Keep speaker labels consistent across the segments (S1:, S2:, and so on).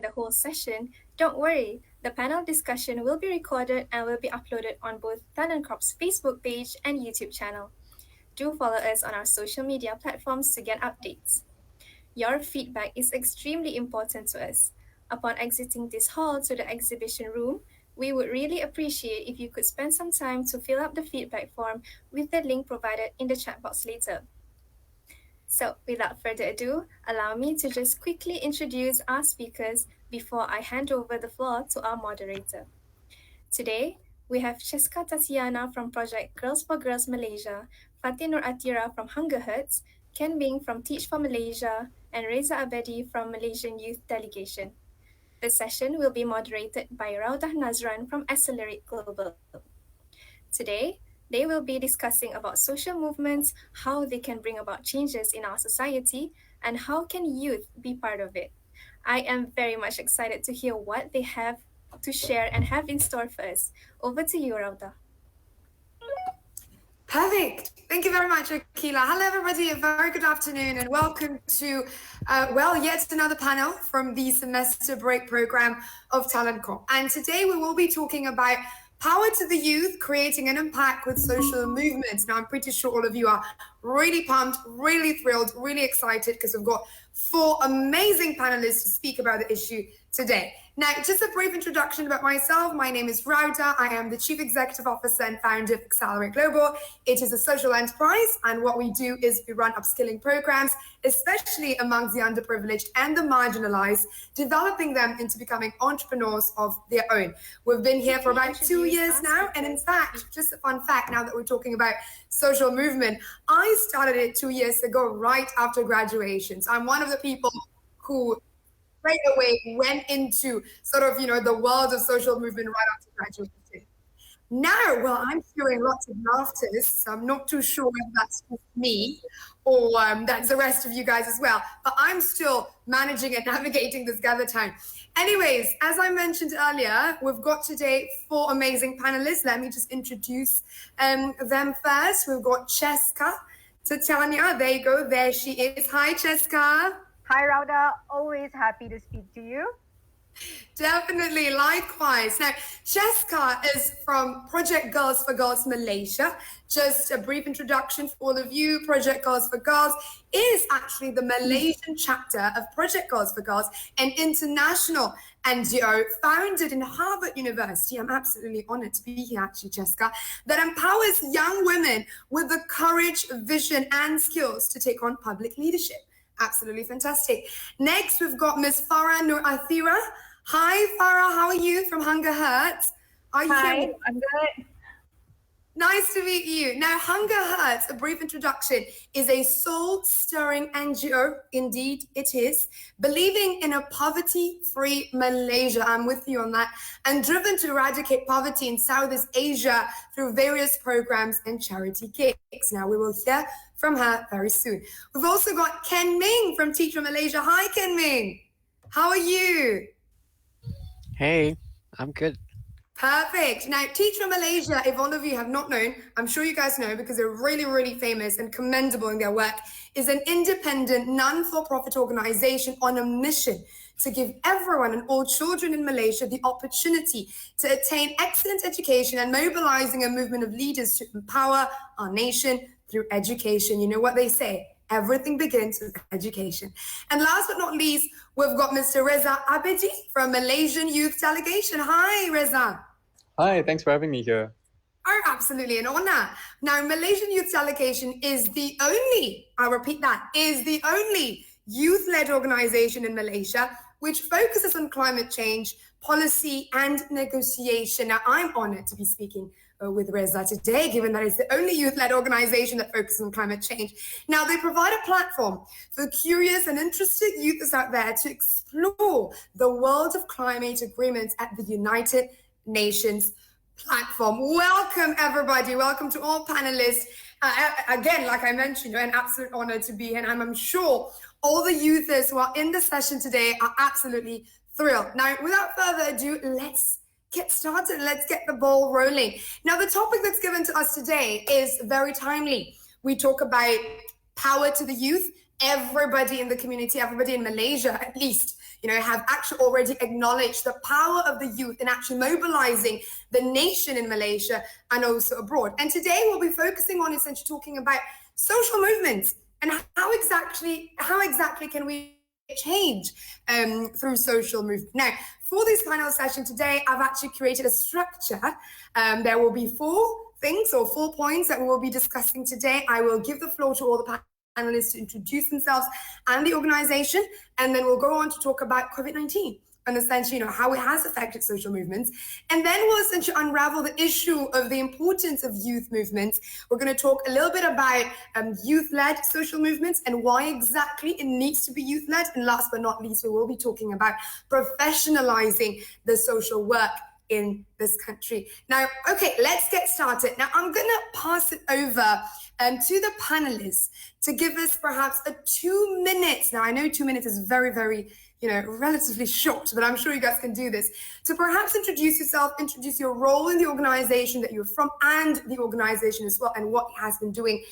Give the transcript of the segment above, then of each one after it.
S1: the whole session, don't worry, the panel discussion will be recorded and will be uploaded on both Talent Corp's Facebook page and YouTube channel. Do follow us on our social media platforms to get updates. Your feedback is extremely important to us. Upon exiting this hall to the exhibition room, we would really appreciate if you could spend some time to fill up the feedback form with the link provided in the chat box later. So, without further ado, allow me to just quickly introduce our speakers before I hand over the floor to our moderator. Today, we have Cheska Tatiana from Project Girls for Girls Malaysia, Nurathira from HungerHurts, Ming from Teach for Malaysia, and Reza Abedi from Malaysian Youth Delegation. The session will be moderated by Raudhah Nazran from Accelerate Global. Today, they will be discussing about social movements, how they can bring about changes in our society, and how can youth be part of it. I am very much excited to hear what they have to share and have in store for us. Over to you, Raudhah.
S2: Perfect. Thank you very much, Akila. Hello, everybody. A very good afternoon and welcome to, yet another panel from the semester break program of Talent Corp. And today we will be talking about power to the youth, creating an impact with social movements. Now, I'm pretty sure all of you are really pumped, really thrilled, really excited because we've got 4 amazing panelists to speak about the issue today. Now, just a brief introduction about myself. My name is Raudhah. I am the Chief Executive Officer and founder of Accelerate Global. It is a social enterprise, and what we do is we run upskilling programs, especially amongst the underprivileged and the marginalized, developing them into becoming entrepreneurs of their own. We've been here for about 2 years now, and in fact, just a fun fact now that we're talking about social movement, I started it 2 years ago, right after graduation. So I'm one of the people who straight away went into sort of, the world of social movement right after graduation. Now, well, I'm hearing lots of laughter, so I'm not too sure if that's just me or that's the rest of you guys as well, but I'm still managing and navigating this gather time. Anyways, as I mentioned earlier, we've got today 4 amazing panelists. Let me just introduce them first. We've got Cheska, Tatiana. There you go. There she is. Hi, Cheska.
S3: Hi, Raudhah. Always happy to speak to you.
S2: Definitely, likewise. Now, Cheska is from Project Girls for Girls Malaysia. Just a brief introduction for all of you. Project Girls for Girls is actually the Malaysian chapter of Project Girls for Girls, an international NGO founded in Harvard University. I'm absolutely honored to be here, actually, Cheska, that empowers young women with the courage, vision, and skills to take on public leadership. Absolutely fantastic. Next, we've got Miss Farah Nurathira. Hi, Farah. How are you from HungerHurts?
S3: Hi, I'm good.
S2: Nice to meet you. Now, HungerHurts, a brief introduction, is a soul-stirring NGO. Indeed, it is. Believing in a poverty-free Malaysia. I'm with you on that. And driven to eradicate poverty in Southeast Asia through various programs and charity gigs. Now, we will hear from her very soon. We've also got Ming from Teacher Malaysia. Hi, Ming. How are you?
S4: Hey, I'm good.
S2: Perfect. Now, Teacher Malaysia, if all of you have not known, I'm sure you guys know because they're really, really famous and commendable in their work, is an independent, non-for-profit organization on a mission to give everyone and all children in Malaysia the opportunity to attain excellent education and mobilizing a movement of leaders to empower our nation through education. You know what they say, everything begins with education. And last but not least, we've got Mr. Reza Abedi from Malaysian Youth Delegation. Hi, Reza.
S5: Hi, thanks for having me here.
S2: Oh, absolutely an honor. Now, Malaysian Youth Delegation is the only, I repeat that, is the only youth-led organization in Malaysia which focuses on climate change, policy, and negotiation. Now, I'm honored to be speaking with Reza today, given that it's the only youth-led organization that focuses on climate change. Now, they provide a platform for curious and interested youths out there to explore the world of climate agreements at the United Nations platform. Welcome, everybody. Welcome to all panelists. Again, like I mentioned, an absolute honor to be here, and I'm sure all the youthers who are in the session today are absolutely thrilled. Now, without further ado, let's get started. Let's get the ball rolling. Now, the topic that's given to us today is very timely. We talk about power to the youth. Everybody in the community, everybody in Malaysia, at least, have actually already acknowledged the power of the youth in actually mobilizing the nation in Malaysia and also abroad. And today we'll be focusing on essentially talking about social movements and how exactly can we change through social movement. Now, for this panel session today, I've actually created a structure. There will be 4 things or 4 points that we will be discussing today. I will give the floor to all the panelists to introduce themselves and the organization, and then we'll go on to talk about COVID-19 and essentially, how it has affected social movements. And then we'll essentially unravel the issue of the importance of youth movements. We're going to talk a little bit about youth-led social movements and why exactly it needs to be youth-led. And last but not least, we will be talking about professionalizing the social work in this country. Now, okay, let's get started. Now, I'm going to pass it over to the panelists to give us perhaps a 2 minutes. Now, I know 2 minutes is very, very relatively short, but I'm sure you guys can do this. So perhaps introduce yourself, introduce your role in the organization that you're from and the organization as well, and what it has been doing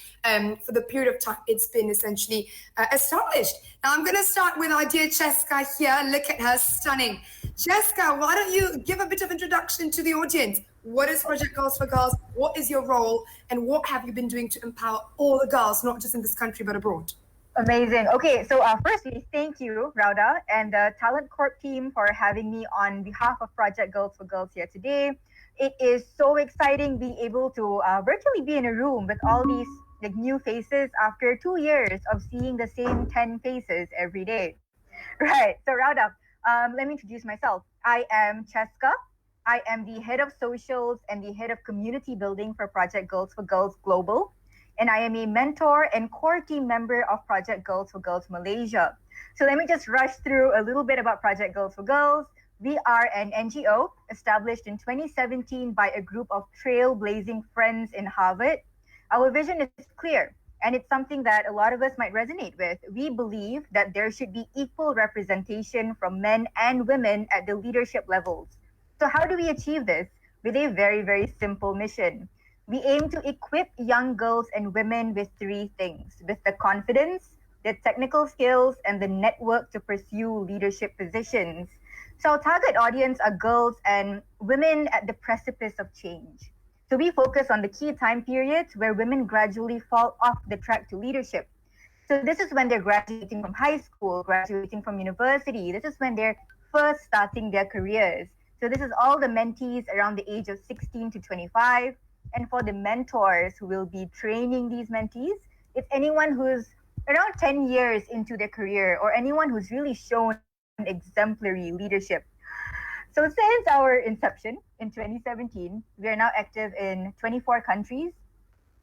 S2: for the period of time it's been essentially established. Now I'm going to start with our dear Cheska here. Look at her, stunning. Cheska, why don't you give a bit of introduction to the audience? What is Project Girls for Girls? What is your role? And what have you been doing to empower all the girls, not just in this country, but abroad?
S3: Amazing. Okay, so firstly, thank you, Raudhah, and the Talent Corp team for having me on behalf of Project Girls for Girls here today. It is so exciting being able to virtually be in a room with all these new faces after 2 years of seeing the same 10 faces every day. Right, so Raudhah, let me introduce myself. I am Cheska. I am the head of socials and the head of community building for Project Girls for Girls Global. And I am a mentor and core team member of Project Girls for Girls Malaysia. So let me just rush through a little bit about Project Girls for Girls. We are an NGO established in 2017 by a group of trailblazing friends in Harvard. Our vision is clear, and it's something that a lot of us might resonate with. We believe that there should be equal representation from men and women at the leadership levels. So how do we achieve this? With a very, very simple mission. We aim to equip young girls and women with 3 things: with the confidence, the technical skills, and the network to pursue leadership positions. So our target audience are girls and women at the precipice of change. So we focus on the key time periods where women gradually fall off the track to leadership. So this is when they're graduating from high school, graduating from university. This is when they're first starting their careers. So this is all the mentees around the age of 16 to 25. And for the mentors who will be training these mentees, it's anyone who's around 10 years into their career or anyone who's really shown exemplary leadership. So since our inception in 2017, we are now active in 24 countries.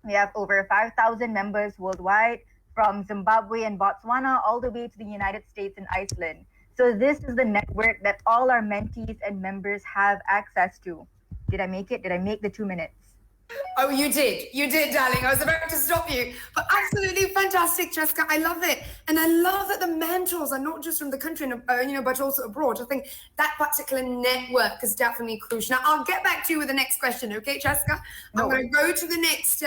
S3: We have over 5,000 members worldwide, from Zimbabwe and Botswana all the way to the United States and Iceland. So this is the network that all our mentees and members have access to. Did I make it? Did I make the 2 minutes?
S2: Oh, you did, darling. I was about to stop you, but absolutely fantastic, Cheska. I love it, and I love that the mentors are not just from the country, but also abroad. I think that particular network is definitely crucial. Now, I'll get back to you with the next question, okay, Cheska? I'm going to go to the next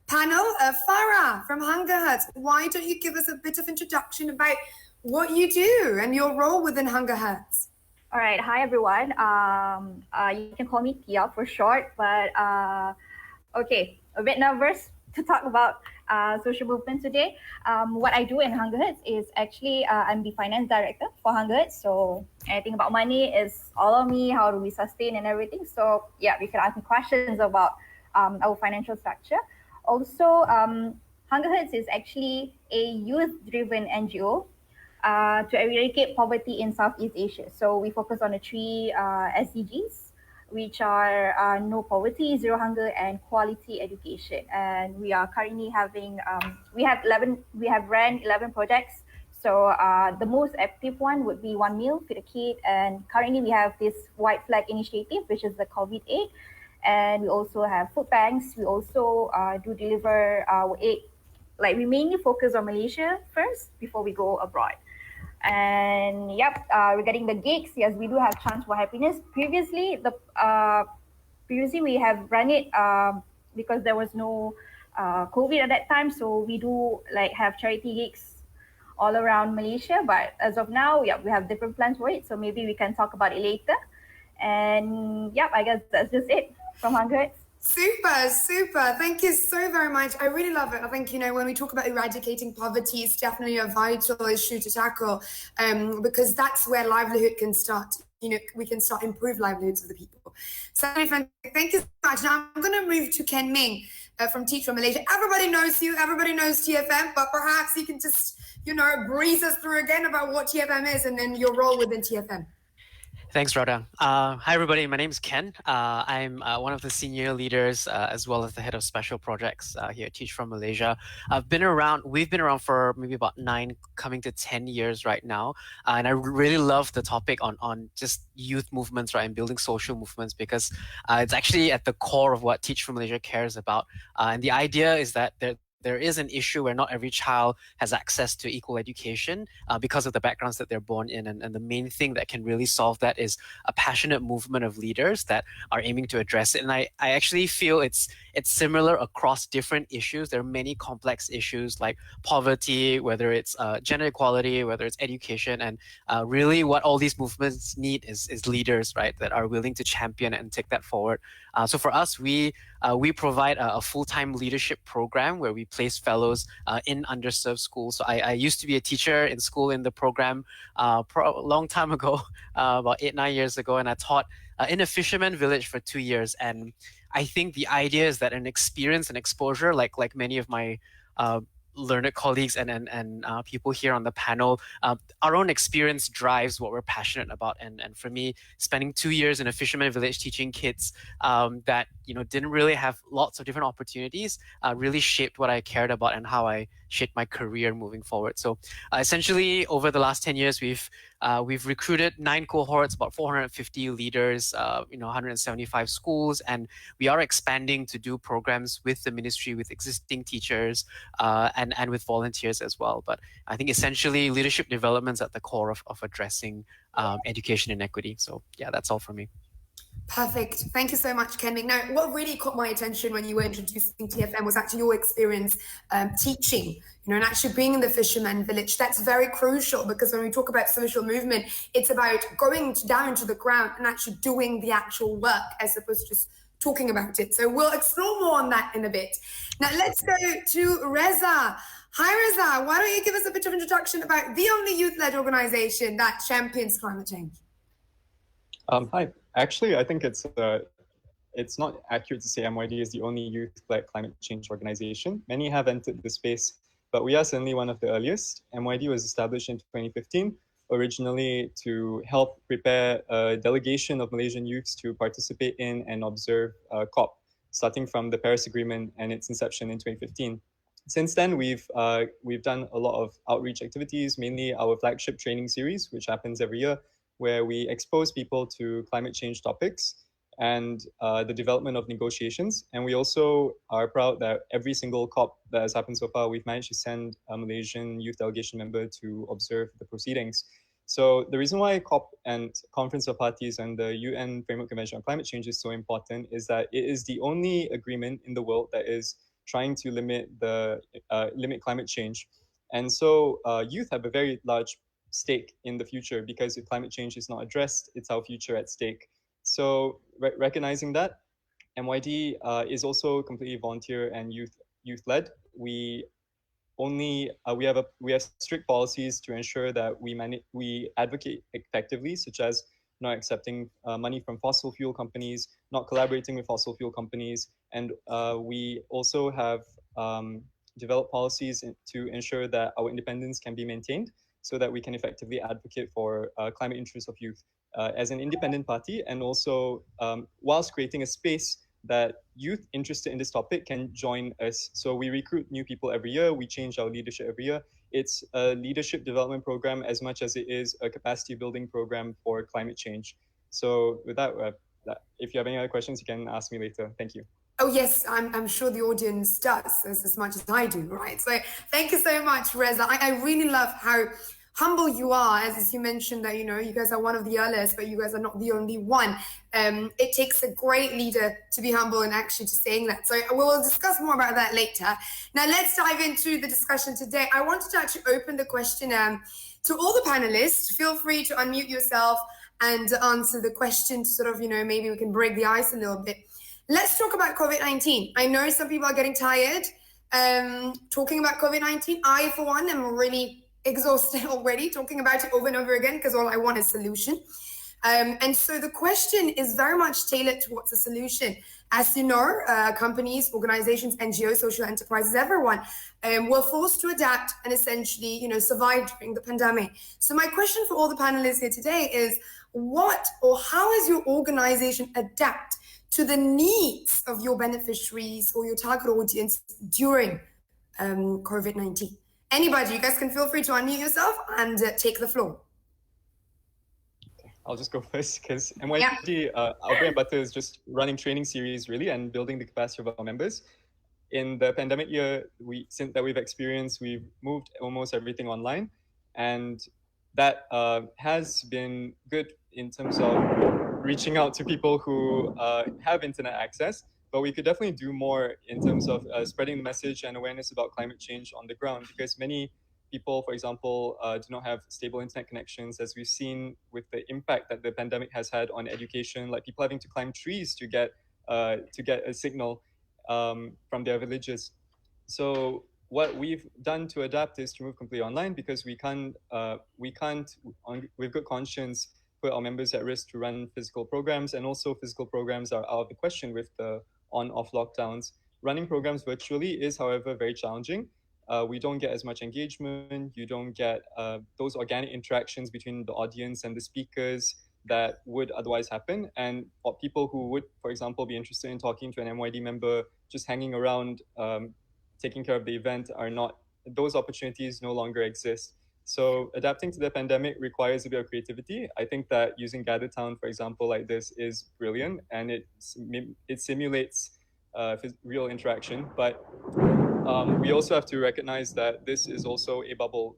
S2: panel. Farah from HungerHurts. Why don't you give us a bit of introduction about what you do and your role within HungerHurts?
S6: All right. Hi, everyone. You can call me Tia for short, but okay, a bit nervous to talk about social movement today. What I do in HungerHurts is actually I'm the finance director for HungerHurts. So anything about money is all on me. How do we sustain and everything? So yeah, you can ask me questions about our financial structure. Also, HungerHurts is actually a youth-driven NGO to eradicate poverty in Southeast Asia. So we focus on the 3 SDGs, which are no poverty, zero hunger, and quality education. And we are currently having we have ran 11 projects. So the most active one would be One Meal for the Kid, and currently we have this White Flag initiative, which is the COVID aid, and we also have food banks. We also do deliver our aid. Like, we mainly focus on Malaysia first before we go abroad. And yep, regarding the gigs, yes, we do have Chance for Happiness. Previously we have run it because there was no COVID at that time. So we do like have charity gigs all around Malaysia. But as of now, yeah, we have different plans for it. So maybe we can talk about it later. And yeah, I guess that's just it from HungerHurts.
S2: Super, super. Thank you so very much. I really love it. I think, when we talk about eradicating poverty, it's definitely a vital issue to tackle because that's where livelihood can start. We can start improve livelihoods of the people. So, thank you so much. Now, I'm going to move to Ken Ming from Teacher Malaysia. Everybody knows you. Everybody knows TFM, but perhaps you can just, breeze us through again about what TFM is and then your role within TFM.
S4: Thanks, Raudhah. Hi, everybody. My name is Ken. I'm one of the senior leaders as well as the head of special projects here at Teach from Malaysia. We've been around for maybe about 9, coming to 10 years right now. And I really love the topic on just youth movements, right, and building social movements because it's actually at the core of what Teach from Malaysia cares about. And the idea is that there is an issue where not every child has access to equal education because of the backgrounds that they're born in. And the main thing that can really solve that is a passionate movement of leaders that are aiming to address it. And I actually feel it's similar across different issues. There are many complex issues like poverty, whether it's gender equality, whether it's education. And really what all these movements need is leaders, right, that are willing to champion and take that forward. So for us, we provide a full-time leadership program where we place fellows in underserved schools. So I used to be a teacher in school in the program a long time ago, about 8-9 years ago, and I taught in a fisherman village for 2 years. And I think the idea is that an experience and exposure, like many of my learned colleagues and people here on the panel, our own experience drives what we're passionate about. And for me, spending 2 years in a fisherman village teaching kids that didn't really have lots of different opportunities really shaped what I cared about and how I shaped my career moving forward. So essentially, over the last 10 years, we've recruited 9 cohorts, about 450 leaders, 175 schools, and we are expanding to do programs with the ministry, with existing teachers, and with volunteers as well. But I think essentially leadership development is at the core of addressing education inequity. So yeah, that's all from me.
S2: Perfect. Thank you so much, Ken Ming. Now, what really caught my attention when you were introducing TFM was actually your experience teaching, and actually being in the fisherman village. That's very crucial because when we talk about social movement, it's about going down to the ground and actually doing the actual work as opposed to just talking about it. So we'll explore more on that in a bit. Now, let's go to Reza. Hi, Reza. Why don't you give us a bit of introduction about the only youth-led organization that champions climate change?
S5: Hi. Actually, I think it's not accurate to say MYD is the only youth-led climate change organization. Many have entered the space, but we are certainly one of the earliest. MYD was established in 2015, originally to help prepare a delegation of Malaysian youths to participate in and observe COP, starting from the Paris Agreement and its inception in 2015. Since then, we've done a lot of outreach activities, mainly our flagship training series, which happens every year, where we expose people to climate change topics and the development of negotiations. And we also are proud that every single COP that has happened so far, we've managed to send a Malaysian youth delegation member to observe the proceedings. So the reason why COP and Conference of Parties and the UN Framework Convention on Climate Change is so important is that it is the only agreement in the world that is trying to limit climate change. And so youth have a very large stake in the future because if climate change is not addressed, it's our future at stake. So recognizing that, MYD is also completely volunteer and youth-led. We have strict policies to ensure that we advocate effectively, such as not accepting money from fossil fuel companies, not collaborating with fossil fuel companies, and we also have developed policies to ensure that our independence can be maintained, so that we can effectively advocate for climate interests of youth as an independent party, and also whilst creating a space that youth interested in this topic can join us. So we recruit new people every year, we change our leadership every year. It's a leadership development program as much as it is a capacity building program for climate change. So with that, if you have any other questions, you can ask me later. Thank you.
S2: Oh, yes, I'm sure the audience does as much as I do, right? So thank you so much, Reza. I really love how humble you are, as you mentioned that, you guys are one of the earliest, but you guys are not the only one. It takes a great leader to be humble and actually to saying that. So we will discuss more about that later. Now let's dive into the discussion today. I wanted to actually open the question to all the panelists. Feel free to unmute yourself and answer the question to sort of, maybe we can break the ice a little bit. Let's talk about COVID-19. I know some people are getting tired talking about COVID-19. I, for one, am really exhausted already talking about it over and over again because all I want is solution. And so the question is very much tailored towards a solution. As you know, companies, organizations, NGOs, social enterprises, everyone were forced to adapt and essentially, survive during the pandemic. So my question for all the panelists here today is, what or how has your organization adapt to the needs of your beneficiaries or your target audience during COVID-19? Anybody, you guys can feel free to unmute yourself and take the floor.
S5: I'll just go first because NYD, our bread and butter is just running training series really and building the capacity of our members. In the pandemic year, since that we've experienced, we've moved almost everything online, and that has been good in terms of reaching out to people who have internet access, but we could definitely do more in terms of spreading the message and awareness about climate change on the ground, because many people, for example, do not have stable internet connections, as we've seen with the impact that the pandemic has had on education, like people having to climb trees to get a signal from their villages. So what we've done to adapt is to move completely online, because we can't with good conscience put our members at risk to run physical programs, and also physical programs are out of the question with the on-off lockdowns. Running programs virtually is, however, very challenging. We don't get as much engagement. You don't get those organic interactions between the audience and the speakers that would otherwise happen. And for people who would, for example, be interested in talking to an MYD member, just hanging around, taking care of the event, those opportunities no longer exist. So adapting to the pandemic requires a bit of creativity. I think that using Gather Town, for example, like this is brilliant, and it simulates real interaction. But we also have to recognize that this is also a bubble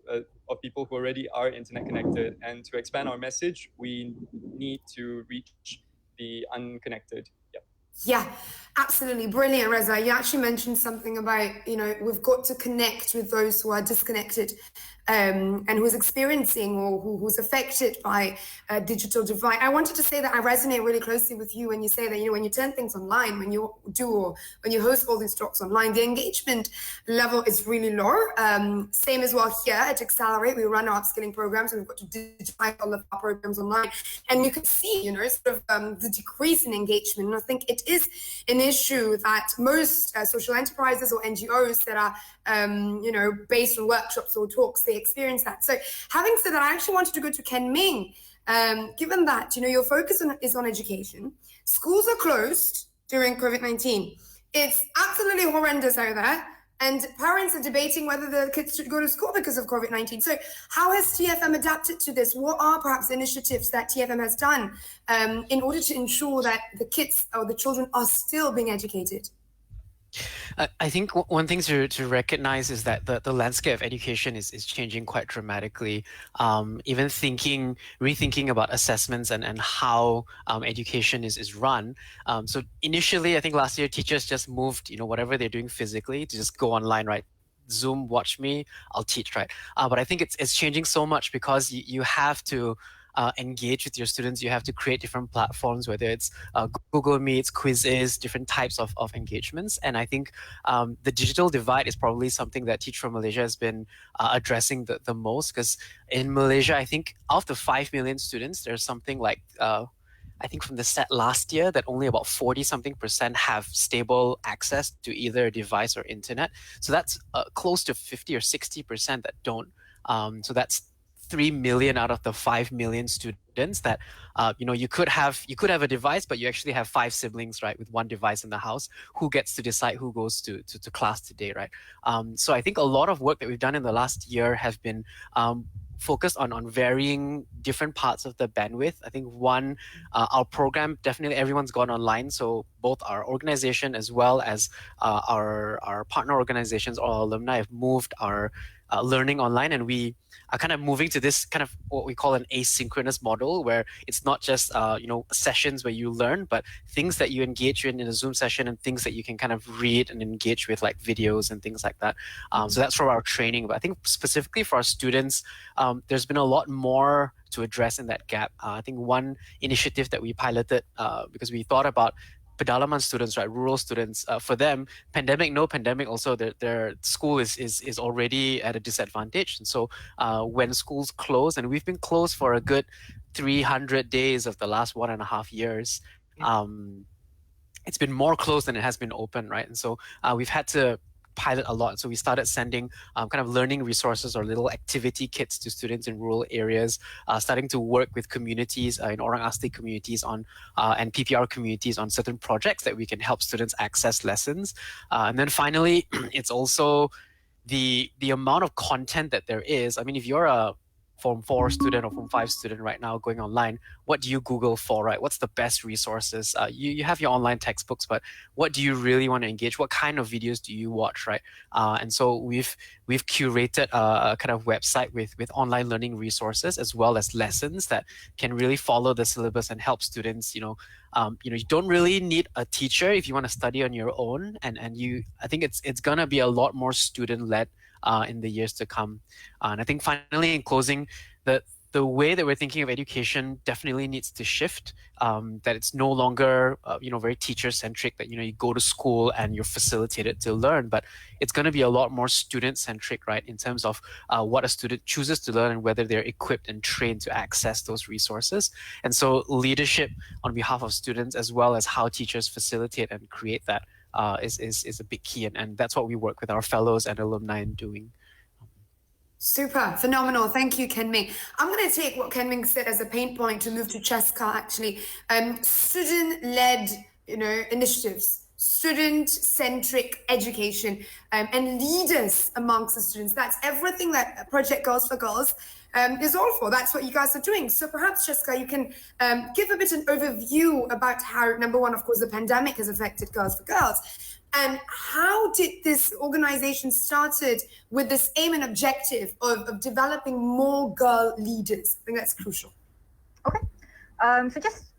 S5: of people who already are internet connected. And to expand our message, we need to reach the unconnected.
S2: Yeah, absolutely. Brilliant, Reza. You actually mentioned something about, we've got to connect with those who are disconnected and who's experiencing or who's affected by a digital divide. I wanted to say that I resonate really closely with you when you say that, when you turn things online, when you host all these talks online, the engagement level is really low. Same as well here at Accelerate, we run our upskilling programs and we've got to digitize all of our programs online. And you can see, the decrease in engagement. And I think it is an issue that most social enterprises or NGOs that are, based on workshops or talks, they experience that. So having said that, I actually wanted to go to Ken Ming. Given that, your focus is on education, schools are closed during COVID-19. It's absolutely horrendous out there. And parents are debating whether the kids should go to school because of COVID-19. So how has TFM adapted to this? What are perhaps initiatives that TFM has done in order to ensure that the kids or the children are still being educated?
S4: I think one thing to recognize is that the landscape of education is changing quite dramatically. Even rethinking about assessments and how education is run. So initially, I think last year, teachers just moved, whatever they're doing physically to just go online, right? Zoom, watch me, I'll teach, right? But I think it's changing so much because you have to engage with your students. You have to create different platforms, whether it's Google Meets, quizzes, different types of engagements. And I think the digital divide is probably something that Teacher Malaysia has been addressing the most, because in Malaysia, I think of the 5 million students, there's something like I think from the stat last year that only about 40-something% have stable access to either a device or internet. So that's close to 50 or 60% that don't. So that's 3 million out of the 5 million students that you could have a device, but you actually have 5 siblings, right, with one device in the house. Who gets to decide who goes to class today, right? So I think a lot of work that we've done in the last year have been focused on varying different parts of the bandwidth. I think our program, definitely everyone's gone online. So both our organization as well as our partner organizations or our alumni have moved our learning online, and we are kind of moving to this kind of what we call an asynchronous model, where it's not just sessions where you learn, but things that you engage in a Zoom session, and things that you can kind of read and engage with, like videos and things like that. So that's for our training. But I think specifically for our students, there's been a lot more to address in that gap. I think one initiative that we piloted, because we thought about pedalaman students, right, rural students, for them, pandemic, no pandemic, also their school is already at a disadvantage. And so when schools close, and we've been closed for a good 300 days of the last 1.5 years, it's been more closed than it has been open, right? And so we've had to pilot a lot. So we started sending kind of learning resources or little activity kits to students in rural areas, starting to work with communities in Orang Asli communities on and PPR communities on certain projects that we can help students access lessons. And then finally, it's also the amount of content that there is. I mean, if you're a Form 4 student or Form 5 student right now going online, what do you Google for, right? What's the best resources? You have your online textbooks, but what do you really want to engage? What kind of videos do you watch, right? And so we've curated a kind of website with online learning resources as well as lessons that can really follow the syllabus and help students. You don't really need a teacher if you want to study on your own, and I think it's gonna be a lot more student led in the years to come. And I think finally, in closing, the way that we're thinking of education definitely needs to shift. That it's no longer very teacher centric. That you go to school and you're facilitated to learn, but it's going to be a lot more student centric, right? In terms of what a student chooses to learn and whether they're equipped and trained to access those resources. And so leadership on behalf of students, as well as how teachers facilitate and create that, is a big key, and that's what we work with our fellows and alumni in doing.
S2: Super, phenomenal. Thank you, Ken Ming. I'm going to take what Ken Ming said as a pain point to move to Cheska, actually. Student-led, initiatives, student-centric education, and leaders amongst the students. That's everything that Project Girls for Girls is all for. That's what you guys are doing. So perhaps, Cheska, you can give a bit an overview about how, number one, of course, the pandemic has affected Girls for Girls. And how did this organization started with this aim and objective of developing more girl leaders? I think that's crucial.
S3: Okay. So just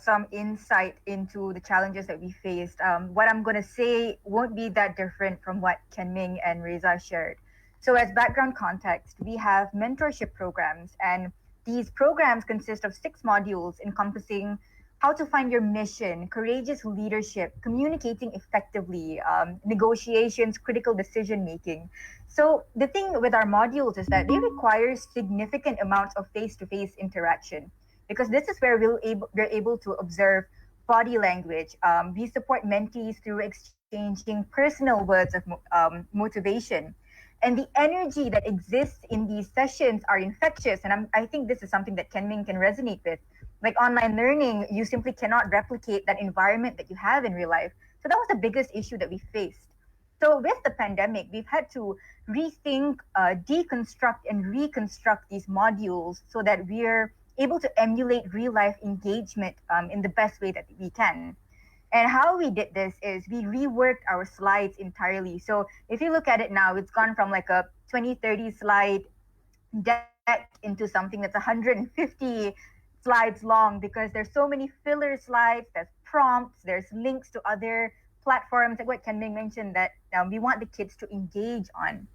S3: some insight into the challenges that we faced. What I'm going to say won't be that different from what Ken Ming and Reza shared. So as background context, we have mentorship programs, and these programs consist of 6 modules encompassing how to find your mission, courageous leadership, communicating effectively, negotiations, critical decision-making. So the thing with our modules is that they require significant amounts of face-to-face interaction, because this is where we're able to observe body language. We support mentees through exchanging personal words of motivation. And the energy that exists in these sessions are infectious. And I think this is something that Ken Ming can resonate with. Like online learning, you simply cannot replicate that environment that you have in real life. So that was the biggest issue that we faced. So with the pandemic, we've had to rethink, deconstruct, and reconstruct these modules so that we're able to emulate real life engagement in the best way that we can. And how we did this is we reworked our slides entirely. So if you look at it now, it's gone from like a 20-30 slide deck into something that's 150 slides long, because there's so many filler slides, there's prompts, there's links to other platforms, like what Ken Ming mentioned, that we want the kids to engage on.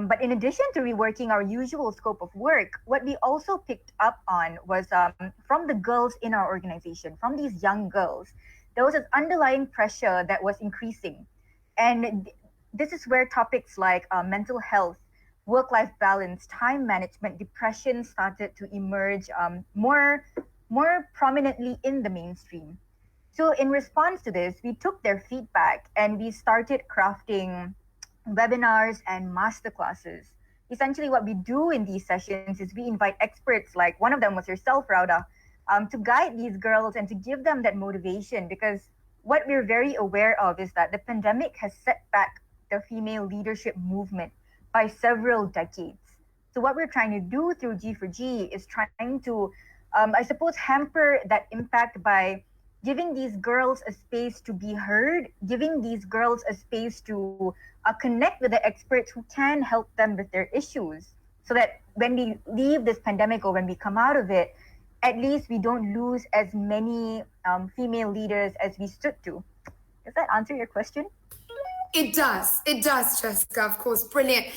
S3: But in addition to reworking our usual scope of work, what we also picked up on was from the girls in our organization, from these young girls, there was an underlying pressure that was increasing. And this is where topics like mental health, work-life balance, time management, depression started to emerge more prominently in the mainstream. So in response to this, we took their feedback and we started crafting webinars and masterclasses. Essentially, what we do in these sessions is we invite experts, like one of them was yourself, Raudhah, to guide these girls and to give them that motivation, because what we're very aware of is that the pandemic has set back the female leadership movement by several decades. So what we're trying to do through G4G is trying to, I suppose, hamper that impact by giving these girls a space to be heard, giving these girls a space to connect with the experts who can help them with their issues, so that when we leave this pandemic or when we come out of it, at least we don't lose as many female leaders as we stood to. Does that answer your question?
S2: It does, Cheska, of course, brilliant.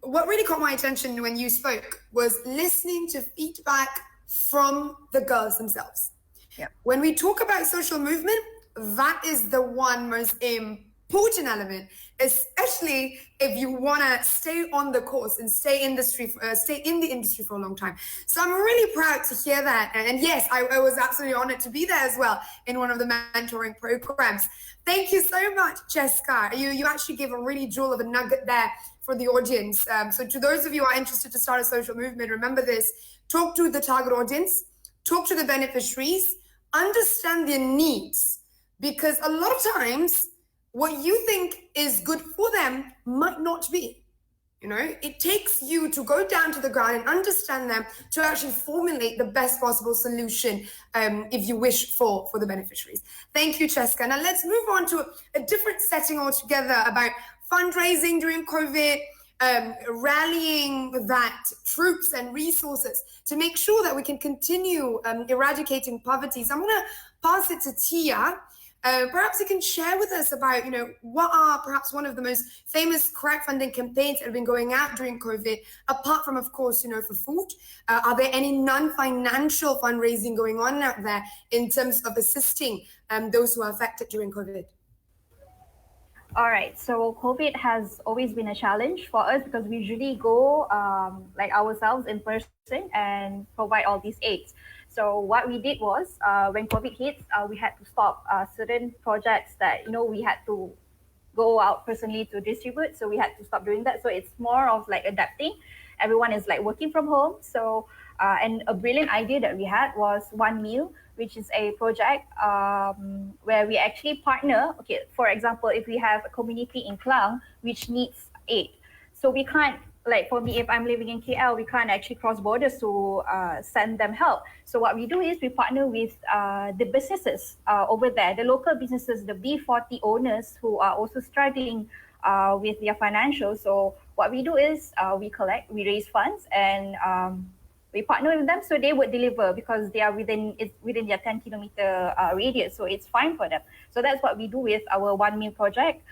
S2: What really caught my attention when you spoke was listening to feedback from the girls themselves.
S3: Yep.
S2: When we talk about social movement, that is the one most important element, especially if you want to stay on the course and stay in the industry for a long time. So I'm really proud to hear that. And yes, I was absolutely honored to be there as well in one of the mentoring programs. Thank you so much, Cheska. You actually gave a really jewel of a nugget there for the audience. So to those of you who are interested to start a social movement, remember this: talk to the target audience, talk to the beneficiaries, understand their needs, because a lot of times what you think is good for them might not be. You know, it takes you to go down to the ground and understand them to actually formulate the best possible solution if you wish for the beneficiaries. Thank you, Cheska. Now let's move on to a different setting altogether about fundraising during COVID, rallying that troops and resources to make sure that we can continue eradicating poverty. So I'm going to pass it to Tia. Perhaps you can share with us about, what are perhaps one of the most famous crowdfunding campaigns that have been going out during COVID, apart from, of course, for food. Are there any non-financial fundraising going on out there in terms of assisting those who are affected during COVID?
S6: All right, so COVID has always been a challenge for us because we usually go like ourselves in person and provide all these aids. So what we did was when COVID hit, we had to stop certain projects that, we had to go out personally to distribute. So we had to stop doing that. So it's more of like adapting. Everyone is like working from home. So, and a brilliant idea that we had was One Meal, which is a project where we actually partner. Okay, for example, if we have a community in Klang which needs aid, so we can't, like for me, if I'm living in KL, we can't actually cross borders to send them help. So what we do is we partner with the businesses over there, the local businesses, the B40 owners who are also struggling with their financials. So what we do is we raise funds and we partner with them, so they would deliver because they are within their 10-kilometer radius, so it's fine for them. So that's what we do with our One Meal project.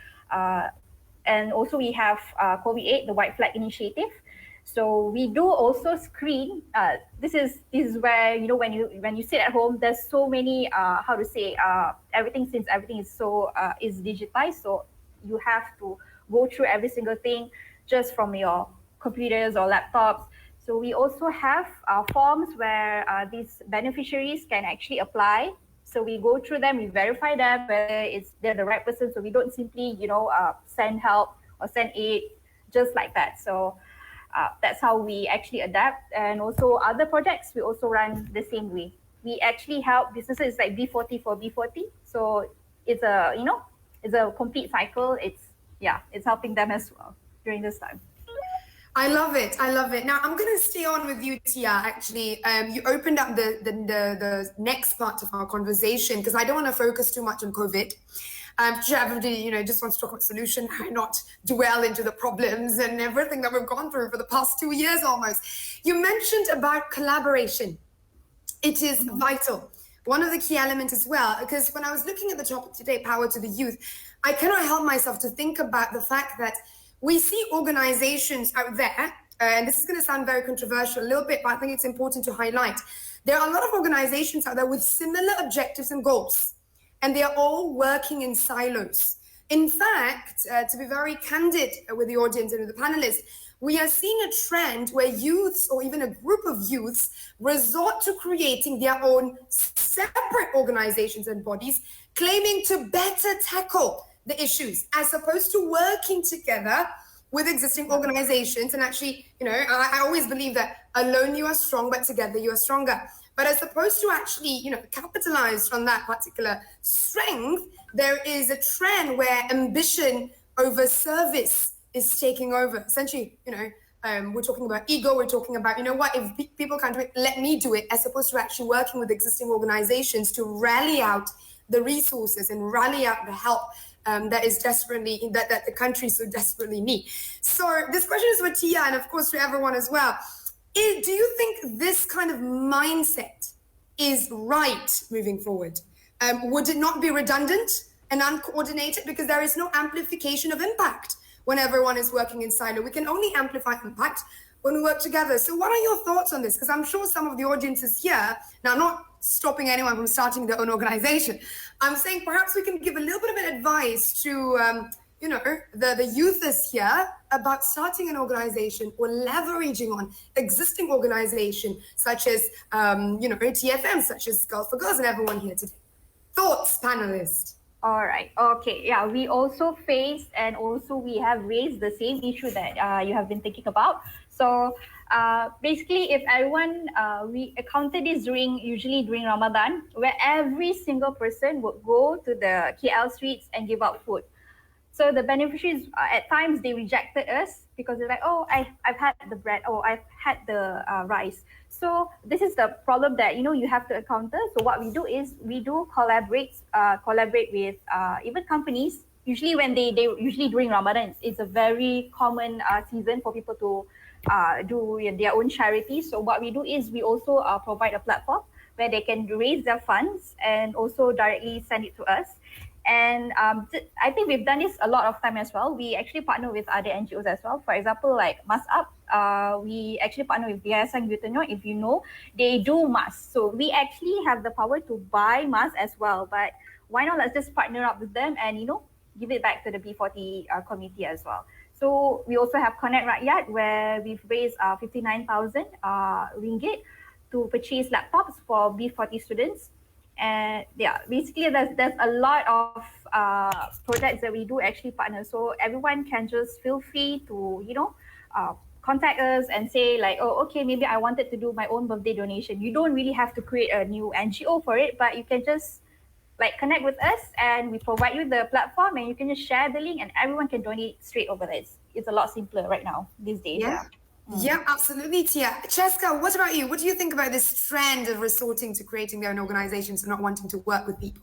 S6: And also we have COVID-8, the White Flag Initiative. So we do also screen. This is where, when you sit at home, there's so many everything, since everything is so is digitized. So you have to go through every single thing just from your computers or laptops. So we also have forms where these beneficiaries can actually apply. So we go through them, we verify them whether they're the right person. So we don't simply, send help or send aid just like that. So that's how we actually adapt. And also other projects, we also run the same way. We actually help businesses like B40 for B40. So it's a complete cycle. It's helping them as well during this time.
S2: I love it. Now I'm going to stay on with you, Tia. Actually, you opened up the next part of our conversation because I don't want to focus too much on COVID. Everybody, just wants to talk about solution and not dwell into the problems and everything that we've gone through for the past 2 years almost. You mentioned about collaboration. It is vital. One of the key elements as well, because when I was looking at the topic today, Power to the Youth, I cannot help myself to think about the fact that we see organizations out there, and this is going to sound very controversial a little bit, but I think it's important to highlight. There are a lot of organizations out there with similar objectives and goals, and they are all working in silos. In fact, to be very candid with the audience and with the panelists, we are seeing a trend where youths or even a group of youths resort to creating their own separate organizations and bodies, claiming to better tackle the issues as opposed to working together with existing organizations. And actually, I always believe that alone you are strong, but together you are stronger. But as opposed to actually, capitalize on that particular strength, there is a trend where ambition over service is taking over. Essentially, We're talking about ego. We're talking about, you know what, if people can't do it, let me do it, as opposed to actually working with existing organizations to rally out the resources and rally out the help that is desperately, that the country so desperately need. So this question is for Tia, and of course to everyone as well. Do you think this kind of mindset is right moving forward? Would it not be redundant and uncoordinated, because there is no amplification of impact when everyone is working in silo? We can only amplify impact when we work together. So what are your thoughts on this? Because I'm sure some of the audiences here, now I'm not stopping anyone from starting their own organization. I'm saying perhaps we can give a little bit of advice to the youth is here about starting an organization or leveraging on existing organization such as TFM, such as Girls for Girls, and everyone here today. Thoughts, panelists?
S6: All right. Okay. Yeah, we also faced and also we have raised the same issue that you have been thinking about. So basically, if everyone, we encountered this usually during Ramadan, where every single person would go to the KL streets and give out food. So the beneficiaries, at times, they rejected us because they're like, oh, I've had the bread, oh, I've had the rice. So this is the problem that, you have to encounter. So what we do is we do collaborate with even companies. Usually when usually during Ramadan, it's a very common season for people to do their own charity. So what we do is we also provide a platform where they can raise their funds and also directly send it to us. And I think we've done this a lot of time as well. We actually partner with other NGOs as well. For example, like Mask Up, we actually partner with Yayasan Gutanyo. If you know, they do masks. So we actually have the power to buy masks as well. But why not let's just partner up with them and, give it back to the B40 community as well. So we also have Connect Rakyat, where we've raised 59,000 ringgit to purchase laptops for B40 students. And yeah, basically there's a lot of projects that we do actually partner. So everyone can just feel free to, contact us and say like, oh, okay, maybe I wanted to do my own birthday donation. You don't really have to create a new NGO for it, but you can just like connect with us and we provide you the platform and you can just share the link and everyone can donate straight over there. It's a lot simpler right now these days.
S2: Yeah. Yeah, absolutely, Tia. Cheska, what about you? What do you think about this trend of resorting to creating their own organizations and not wanting to work with people?